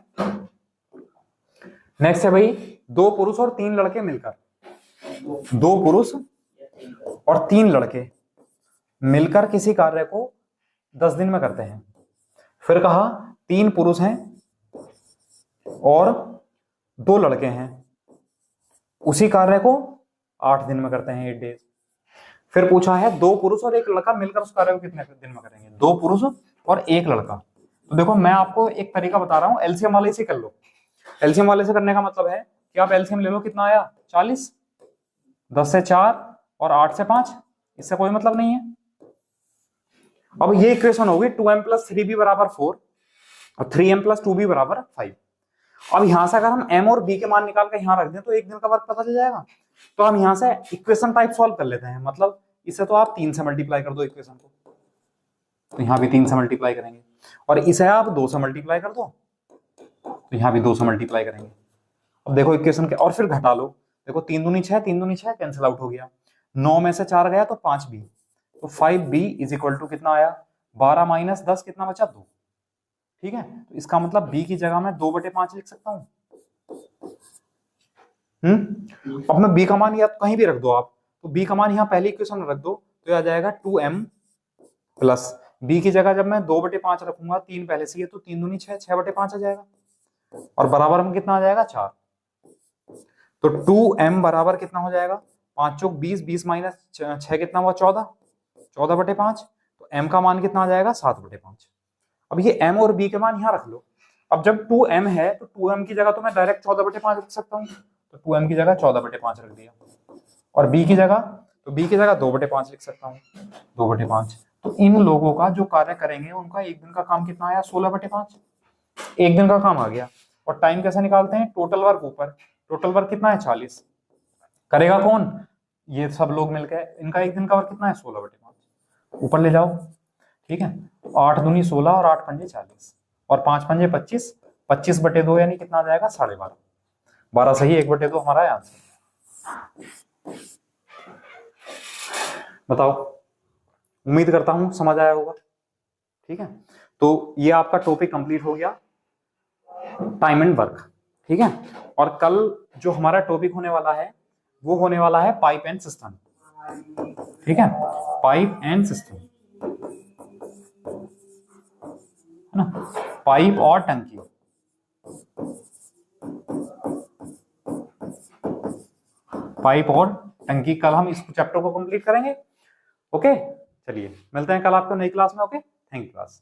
[SPEAKER 1] नेक्स्ट है भाई, 2 पुरुष और 3 लड़के मिलकर, 2 पुरुष और 3 लड़के मिलकर किसी कार्य को 10 दिन में करते हैं। फिर कहा 3 पुरुष हैं और 2 लड़के हैं, उसी कार्य को 8 दिन में करते हैं, 8 डेज। फिर पूछा है 2 पुरुष और 1 लड़का मिलकर उस कार्य को कितने दिन में करेंगे? 2 पुरुष और 1 लड़का। तो देखो मैं आपको एक तरीका बता रहा हूं, एलसीएम वाले से कर लो। एलसीएम वाले से करने का मतलब है कि आप एलसीएम ले लो, कितना आया? 40, 10 से 4 और 8 से 5, इससे कोई मतलब नहीं है। अब ये इक्वेशन होगी 2m + 3b = 4 और 3m + 2b = 5। अब यहां से अगर हम m और b के मान निकाल कर यहां रख दें तो एक दिन का वर्क पता चल जाएगा। तो हम यहां से इक्वेशन टाइप सॉल्व कर लेते हैं, मतलब इसे तो आप 3 से मल्टीप्लाई कर दो इक्वेशन को, तो यहां भी 3 से मल्टीप्लाई करेंगे, और इसे आप 2 से मल्टीप्लाई कर दो तो यहां भी 2 से मल्टीप्लाई करेंगे। अब देखो इक्वेशन के, और फिर घटा लो। देखो 3 दूनी 6, 3 दूनी 6 कैंसिल आउट हो गया, 9 में से 4 गया तो 5b, तो 5b = कितना आया? 12 - 10 कितना बचा? 2। ठीक है, तो इसका मतलब b की जगह मैं 2/5 लिख सकता हूं। अब मैं b का मान या कहीं भी रख दो आप, तो b का मान यहाँ पहली इक्वेशन में रख दो तो आ जाएगा 2m प्लस b की जगह जब मैं 2/5 रखूंगा, 3 पहले से ही है तो 3 दूनी 6, 6/5 आ जाएगा, और बराबर में कितना आ जाएगा? 4। तो 2m बराबर कितना हो जाएगा? 5 चौक 20, 20 - 6 कितना हुआ? 14, 14/5। तो m का मान कितना आ जाएगा? 7/5। अब ये m और b के मान यहाँ रख लो। अब जब 2m है तो 2m की जगह तो मैं डायरेक्ट 14/5 रख सकता हूँ, तो 2m की जगह 14/5 रख दिया, और b की जगह, तो b की जगह 2/5 लिख सकता हूँ, 2/5। तो इन लोगों का जो कार्य करेंगे उनका एक दिन का काम कितना आया? 16/5, एक दिन का काम आ गया। और टाइम कैसे निकालते हैं? टोटल वर्क ऊपर, टोटल वर्क कितना है? 40। करेगा कौन? ये सब लोग मिलकर। इनका एक दिन का वर्क कितना है? 16/5, ऊपर ले जाओ। ठीक है, 8 दूनी 16 और 8 पंजे 40 और 5 पंजे 25, 25/2 यानी कितना आ जाएगा? 12.5। 12 सही, 1/2 हमारा आंसर। बताओ, उम्मीद करता हूं समझ आया होगा। ठीक है, तो ये आपका टॉपिक कंप्लीट हो गया, टाइम एंड वर्क। ठीक है, और कल जो हमारा टॉपिक होने वाला है वो होने वाला है पाइप एंड सिस्टम। ठीक है, पाइप एंड सिस्टम, है ना, पाइप और टंकी। पाइप और टंकी, कल हम इस चैप्टर को कंप्लीट करेंगे। ओके, चलिए मिलते हैं कल आपको नई क्लास में। Okay, thank you class.